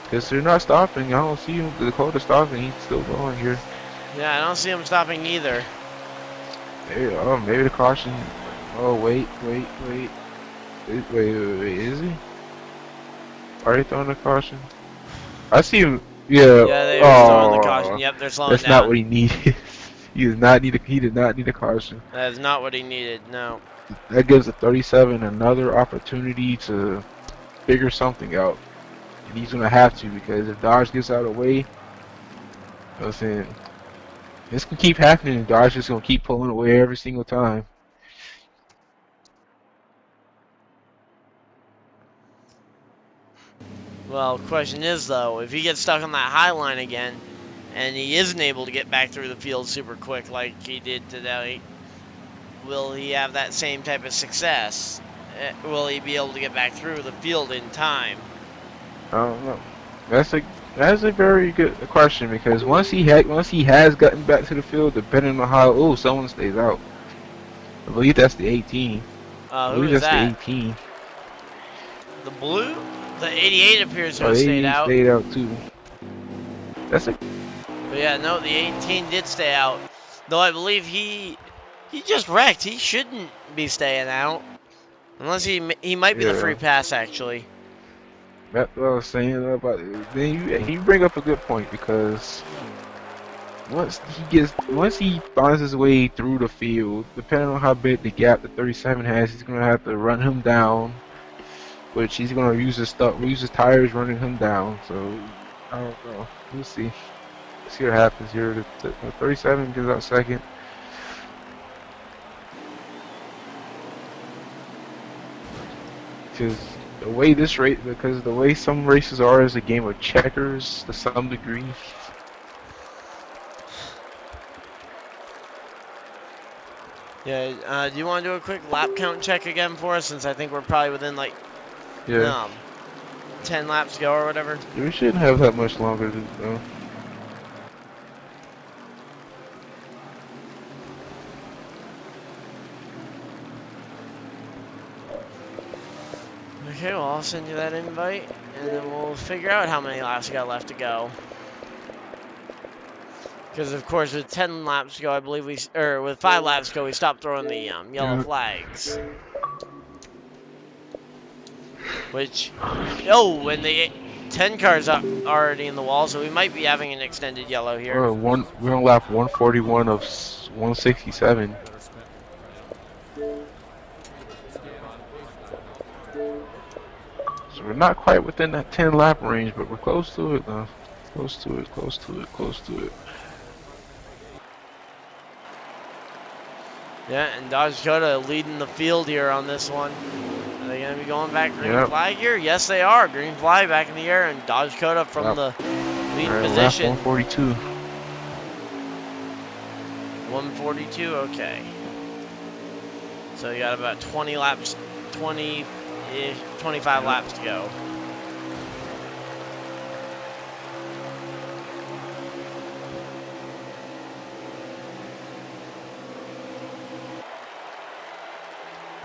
Because they're not stopping. I don't see the Dakota stopping. He's still going here. Yeah, I don't see him stopping either. Maybe the caution. Oh, wait. Is he? Are they throwing the caution? I see him. Yeah. Yeah, they are throwing the caution. Yep, they're slowing down. That's not what he needed. He did not need a caution. That is not what he needed. No. That gives the 37 another opportunity to figure something out. And he's gonna have to, because if Dodge gets out of the way, you know what I'm saying, this can keep happening and Dodge is gonna keep pulling away every single time. Well, question is though, if he gets stuck on that high line again and he isn't able to get back through the field super quick like he did today, will he have that same type of success? Will he be able to get back through the field in time? I don't know. That's a very good question, because once he has gotten back to the field, depending on how someone stays out. I believe that's the 18. Who is that? The 18. The blue? The 88 appears to have stayed out. Stayed out too. But yeah, no, the 18 did stay out. Though I believe he just wrecked. He shouldn't be staying out, unless he might be the free pass actually. That's what I was saying about it. Then you bring up a good point, because once he finds his way through the field, depending on how big the gap the 37 has, he's gonna have to run him down, which he's gonna use his tires running him down. So I don't know. We'll see. See what happens here. The 37 gives out second. Because the way some races are is a game of checkers to some degree. Yeah, do you want to do a quick lap count check again for us, since I think we're probably within 10 laps to go or whatever? We shouldn't have that much longer to go. Okay, well, I'll send you that invite, and then we'll figure out how many laps we got left to go. Because, of course, with 10 laps to go, I believe with 5 laps to go, we stopped throwing the yellow flags. Which, and the 10 car's up already in the wall, so we might be having an extended yellow here. We're on lap 141 of 167. So we're not quite within that 10 lap range, but we're close to it though. Close to it. Yeah, and Dodge Dakota leading the field here on this one. Are they going to be going back green Yep. flag here? Yes, they are. Green flag back in the air, and Dodge Dakota from Yep. the lead Alright, lap position. 142. 142, okay. So you got about 20 laps, 20-ish, 25 laps to go.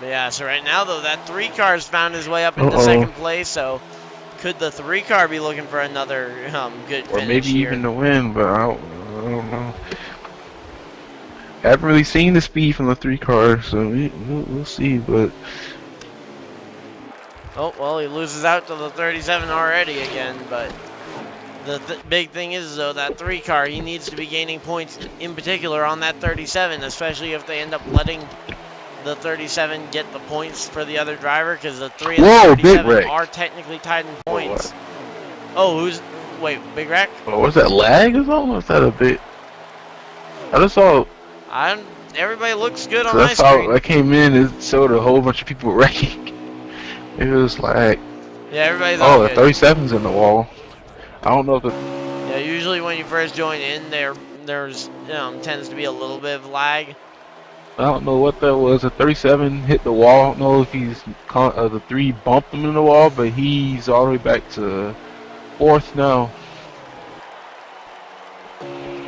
But yeah, so right now though, that 3 car's found his way up into second place, so could the 3 car be looking for another good finish Or maybe here? even the win, but I don't know. Haven't really seen the speed from the 3 car, so we'll see, but Oh, well, he loses out to the 37 already again, but the big thing is, though, that 3 car, he needs to be gaining points in particular on that 37, especially if they end up letting the 37 get the points for the other driver, because the 3 and Whoa, the big 37 wreck. are technically tied in Oh, points. Oh, wait, big wreck? oh, was that lag or something? Was that a bit? I just saw. Everybody looks good on So my that's how screen. I came in. It showed a whole bunch of people wrecking. It was like, Yeah, everybody's all oh, the good. 37's in the wall. I don't know if the. Yeah, usually when you first join in, there's tends to be a little bit of lag. I don't know what that was. The 37 hit the wall. I don't know if the 3 bumped him in the wall, but he's all the way back to 4th now.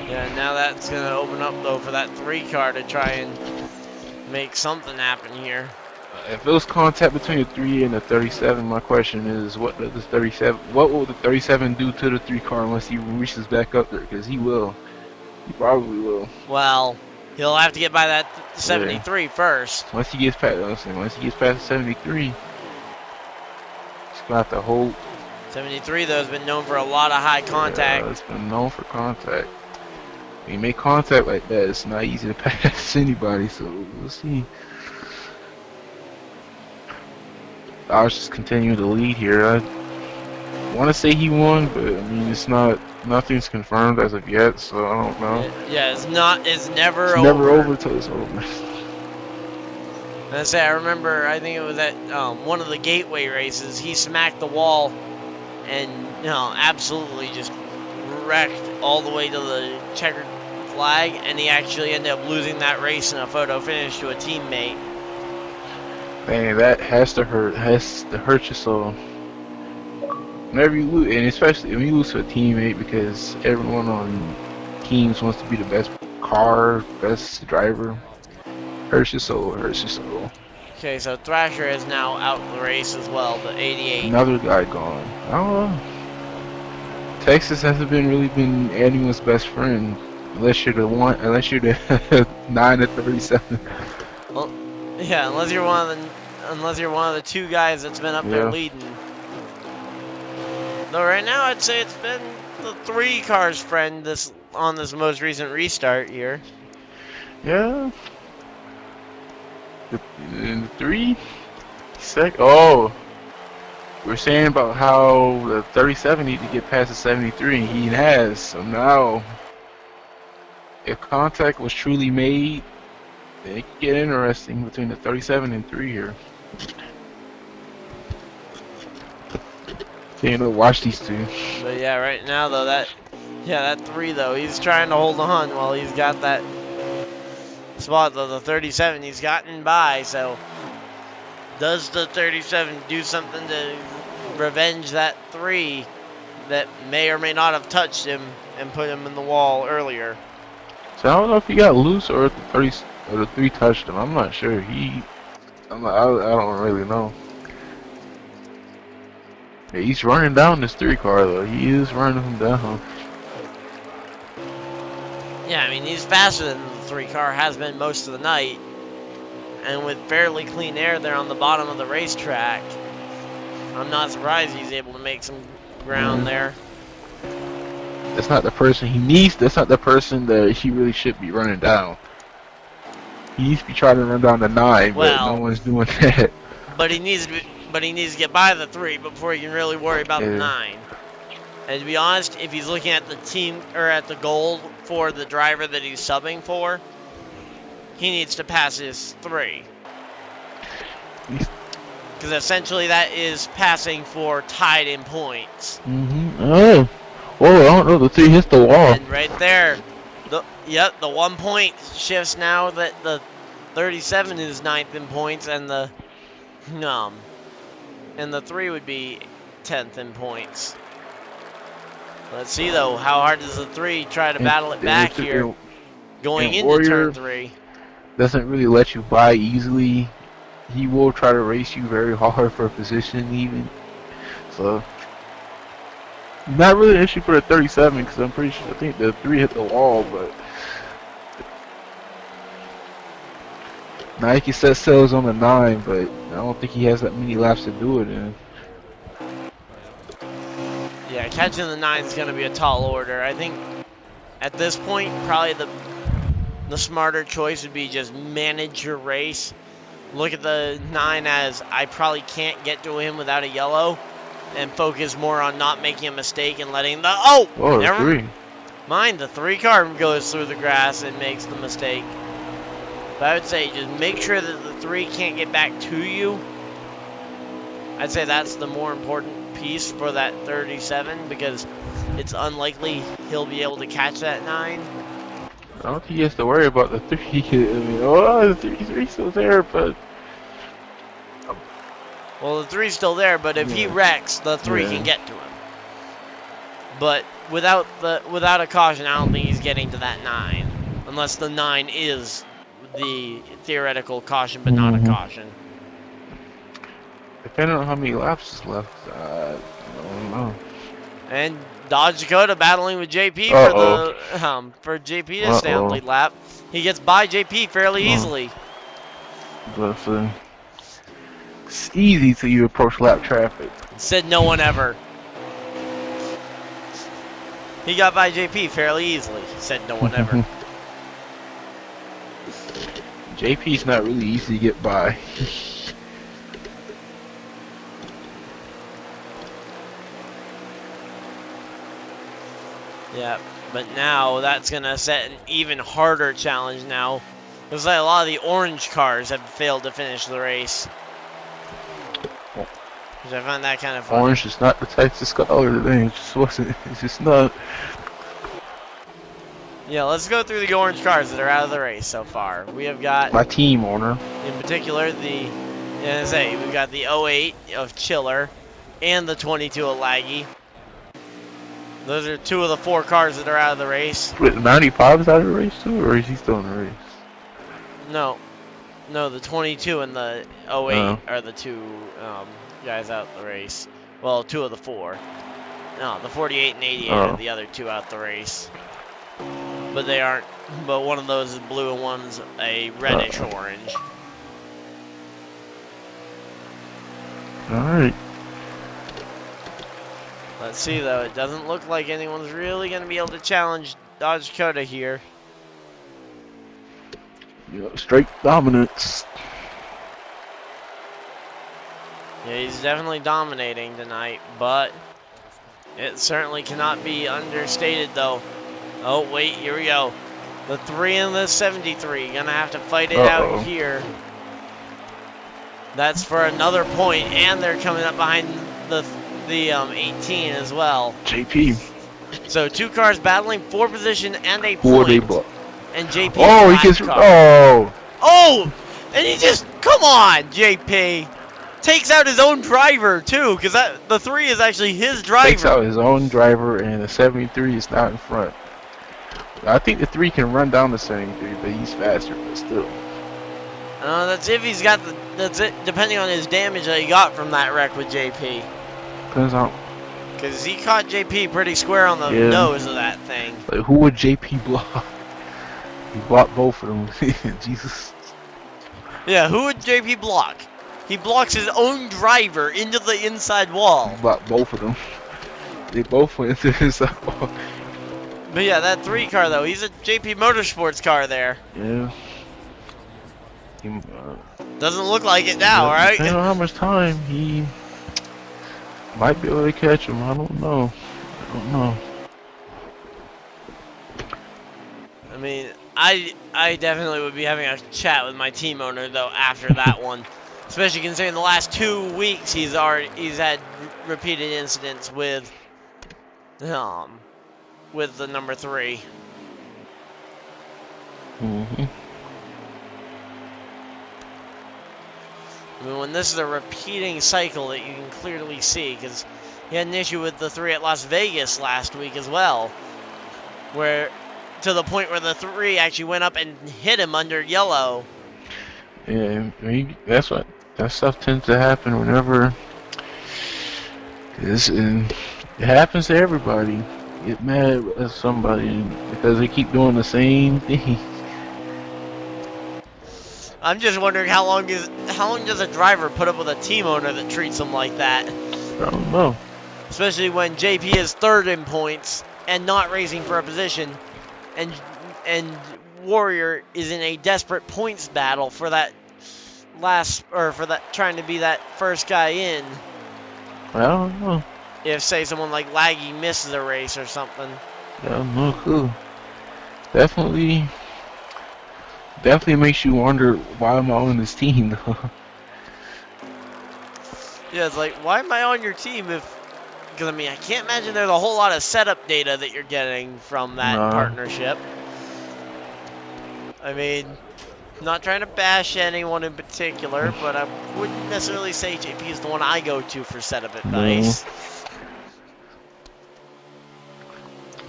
Yeah, now that's going to open up, though, for that 3 car to try and make something happen here. If it was contact between the 3 and the 37, my question is, what will the 37 do to the 3 car unless he reaches back up there? Because he will. He probably will. Well, he'll have to get by that 73 first. Once he gets past, once he gets past 73, he's gonna have to hold. 73, though, has been known for a lot of high contact. It's been known for contact. When you make contact like that, it's not easy to pass anybody. So we'll see. I was just continuing to lead here. I want to say he won, but I mean it's not. Nothing's confirmed as of yet, so I don't know. Yeah, it's never It's over. never over till it's over. And I say, I remember, I think it was at one of the Gateway races, he smacked the wall and, absolutely just wrecked all the way to the checkered flag, and he actually ended up losing that race in a photo finish to a teammate. Man, that has to hurt. Has to hurt your soul. Whenever you lose, and especially when you lose to a teammate, because everyone on teams wants to be the best car, best driver. Hurts your soul. Hurts your soul. Okay, so Thrasher is now out of the race as well, the 88. Another guy gone. I don't know. Texas hasn't really been anyone's best friend, unless you're the 9 to 37. Well, yeah, unless you're one of the 2 guys that's been up there leading. Though right now I'd say it's been the 3 car's friend on this most recent restart here. Yeah. The 3 sec. Oh, we're saying about how the 37 need to get past the 73, and he has. So now, if contact was truly made, then it could get interesting between the 37 and 3 here. Can't watch these 2. But yeah, right now though, that 3 though, he's trying to hold on while he's got that spot though. The 37 he's gotten by, so does the 37 do something to revenge that 3 that may or may not have touched him and put him in the wall earlier? So I don't know if he got loose or if the 3 touched him. I'm not sure. I don't really know. Yeah, he's running down this 3 car though. He is running him down. Yeah, I mean, he's faster than the 3 car has been most of the night. And with fairly clean air there on the bottom of the racetrack, I'm not surprised he's able to make some ground there. That's not the person he needs. That's not the person that he really should be running down. He needs to be trying to run down the 9, but no one's doing that. But he needs to get by the 3 before he can really worry about the 9. And to be honest, if he's looking at the team or at the goal for the driver that he's subbing for, he needs to pass his 3. He's- Because essentially that is passing for tied in points. Oh. Oh, I don't know. The 3 hits the wall. And right there, the 1 point shifts now that the 37 is 9th in points, and the 3 would be 10th in points. Let's see though, how hard does the 3 try to battle it back here, going into Warrior turn 3? doesn't really let you buy easily. He will try to race you very hard for a position even. So not really an issue for the 37 because I'm pretty sure I think the 3 hit the wall, but now he can set sails on the 9, but I don't think he has that many laps to do it in. Yeah, catching the 9 is going to be a tall order. I think at this point, probably the smarter choice would be just manage your race. Look at the 9 as I probably can't get to him without a yellow, and focus more on not making a mistake and letting the never 3. mind, the 3 car goes through the grass and makes the mistake. But I would say just make sure that the 3 can't get back to you. I'd say that's the more important piece for that 37, because it's unlikely he'll be able to catch that 9. I don't think he has to worry about the 3. I mean, the 3's still there, but Well, the 3's still there, but if he wrecks, the 3 can get to him. But without a caution, I don't think he's getting to that 9, unless the 9 is the theoretical caution, but not a caution. depending on how many laps is left, I don't know. And Dodge Dakota battling with JP for JP to stay on the lead lap. He gets by JP fairly easily. But it's easy till you approach lap traffic. Said no one ever. He got by JP fairly easily. Said no one ever. JP's not really easy to get by. Yeah, but now that's going to set an even harder challenge now. Looks like a lot of the orange cars have failed to finish the race. Which I find that kind of funny. Orange is not the Texas color today. It just wasn't. It's just not. Yeah, let's go through the orange cars that are out of the race so far. We have got, My team owner. in particular, we've got the 08 of Chiller and the 22 of Laggy. Those are 2 of the 4 cars that are out of the race. Wait, the 95 is out of the race too, or is he still in the race? No, the 22 and the 08 are the 2 guys out the race. Well, 2 of the 4. No, the 48 and 88 are the other 2 out the race. But they aren't. But one of those is blue and one's a reddish orange. Alright. Let's see though. It doesn't look like anyone's really going to be able to challenge Dodge Dakota here. Yeah, straight dominance. Yeah, he's definitely dominating tonight, but it certainly cannot be understated though. Oh, wait, here we go. The 3 and the 73. Gonna have to fight it out here. That's for another point, and they're coming up behind the 18 as well. JP. So 2 cars battling for position and a Who are they point. block? And JP. Oh, he gets. Oh! Oh! And he just. Come on, JP! Takes out his own driver, too, because the 3 is actually his driver. Takes out his own driver, and the 73 is not in front. I think the 3 can run down the 73, but he's faster, but still. That's if he's got the. That's it, depending on his damage that he got from that wreck with JP. Depends on. Because he caught JP pretty square on the nose of that thing. Like, who would JP block? He blocked both of them. Jesus. Yeah, who would JP block? He blocks his own driver into the inside wall. He blocked both of them. They both went into the inside wall. But yeah, that 3 car though, he's a JP Motorsports car there. Yeah. Doesn't look like it now, right? Depending on how much time he might be able to catch him. I don't know. I mean, I definitely would be having a chat with my team owner though after that one, especially considering the last 2 weeks he's had repeated incidents with the number 3. Hmm. I mean, when this is a repeating cycle that you can clearly see, because he had an issue with the 3 at Las Vegas last week as well, where to the point where the 3 actually went up and hit him under yellow. Yeah, that stuff tends to happen whenever it happens to everybody. Get mad at somebody because they keep doing the same thing. I'm just wondering how long does a driver put up with a team owner that treats them like that? I don't know. Especially when JP is 3rd in points and not racing for a position, and Warrior is in a desperate points battle for that trying to be that first guy in. I don't know. If say someone like Laggy misses a race or something. I have no clue. Definitely makes you wonder why am I on this team though. Yeah, it's like, why am I on your team because I mean, I can't imagine there's a whole lot of setup data that you're getting from that partnership. I mean, not trying to bash anyone in particular, but I wouldn't necessarily say JP is the one I go to for setup advice.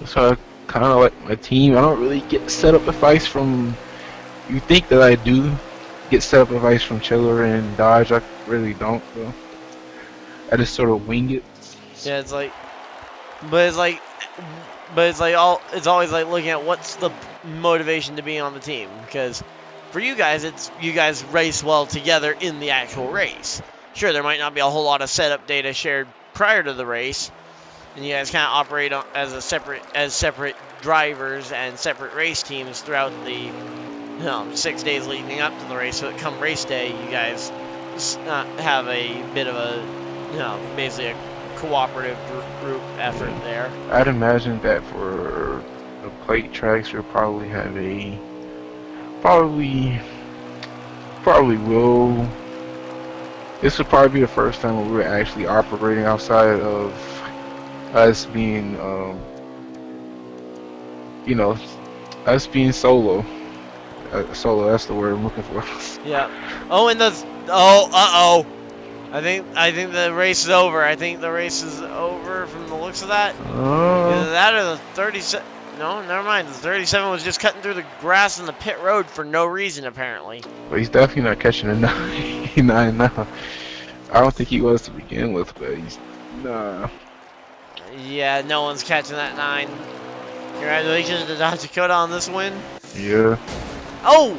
So I kind of like my team. I don't really get setup advice from. You think that I do get setup advice from Chiller and Dodge? I really don't though. I just sort of wing it. Yeah, it's always like looking at what's the motivation to be on the team, because for you guys, it's you guys race well together in the actual race. Sure, there might not be a whole lot of setup data shared prior to the race, and you guys kind of operate as separate drivers and separate race teams throughout the 6 days leading up to the race. So that come race day, you guys have a bit of a basically a cooperative group effort there. I'd imagine that for the plate tracks, you'll probably have probably will. This would probably be the first time where we're actually operating outside of us being, us being solo. Solo, that's the word I'm looking for. Yeah. Oh, and I think the race is over. I think the race is over from the looks of that. Either that or the 37. No, never mind. The 37 was just cutting through the grass in the pit road for no reason, apparently. But he's definitely not catching a 9 now. I don't think he was to begin with, but he's nah. Yeah, no one's catching that 9. Congratulations to Dodge Dakota on this win. Yeah. Oh!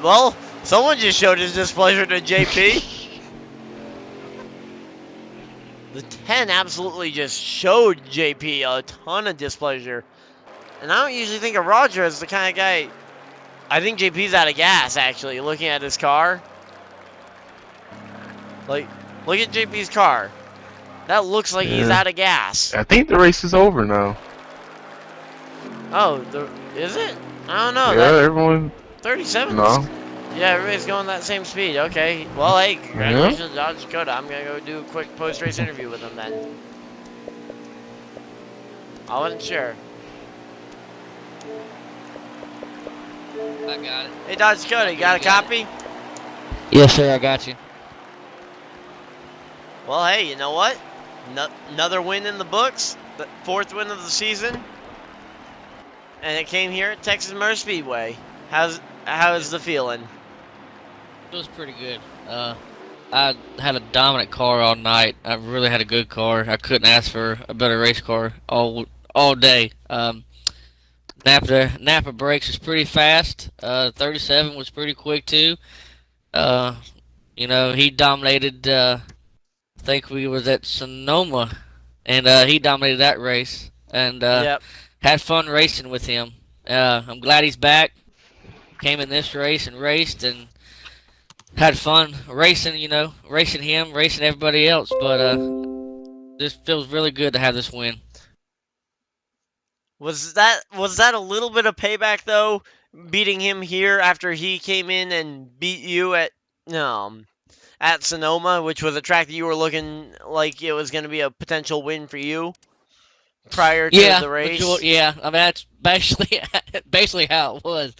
Well, someone just showed his displeasure to JP. The 10 absolutely just showed JP a ton of displeasure. And I don't usually think of Roger as the kind of guy... I think JP's out of gas, actually, looking at his car. Like, look at JP's car. That looks like he's out of gas. I think the race is over now. Oh, is it? I don't know. Yeah, everyone... 37? No. Yeah, everybody's going that same speed. Okay. Well, hey, congratulations to Dodge Dakota. I'm going to go do a quick post-race interview with him then. I wasn't sure. I got it. Hey, Dodge Dakota, you got a copy? Yes, sir, I got you. Well, hey, you know what? Another win in the books. The 4th win of the season. And it came here at Texas Motor Speedway. How's the feeling? It was pretty good. I had a dominant car all night. I really had a good car. I couldn't ask for a better race car all day. Napa brakes was pretty fast. 37 was pretty quick too. He dominated. I think we was at Sonoma, and he dominated that race. And had fun racing with him. I'm glad he's back. Came in this race and raced and had fun racing, racing him, racing everybody else. But this feels really good to have this win. Was that a little bit of payback though, beating him here after he came in and beat you at Sonoma, which was a track that you were looking like it was going to be a potential win for you prior to Yeah, the race? yeah. I mean, that's basically basically how it was.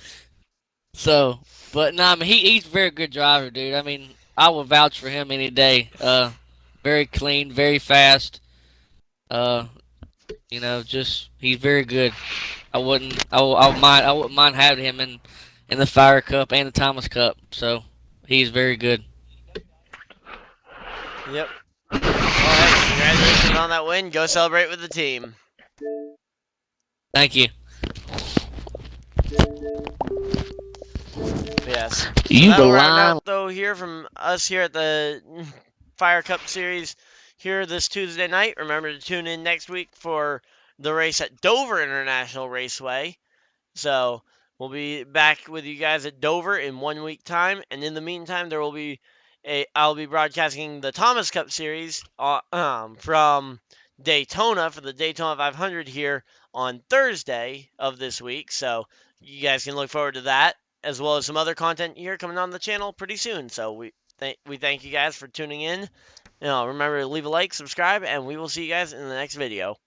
So, but no, I mean, he's a very good driver, dude. I mean, I would vouch for him any day. Very clean, very fast. Uh, just he's very good. I wouldn't mind having him in the Fire Cup and the Thomas Cup. So, he's very good. Yep. Well, hey, congratulations on that win. Go celebrate with the team. Thank you. Yes. So You the that'll round line. out though here from us here at the Fire Cup Series here this Tuesday night. Remember to tune in next week for the race at Dover International Raceway. So we'll be back with you guys at Dover in 1 week time, and in the meantime, I'll be broadcasting the Thomas Cup Series from Daytona for the Daytona 500 here on Thursday of this week. So you guys can look forward to that, as well as some other content here coming on the channel pretty soon. So we thank you guys for tuning in. Remember to leave a like, subscribe, and we will see you guys in the next video.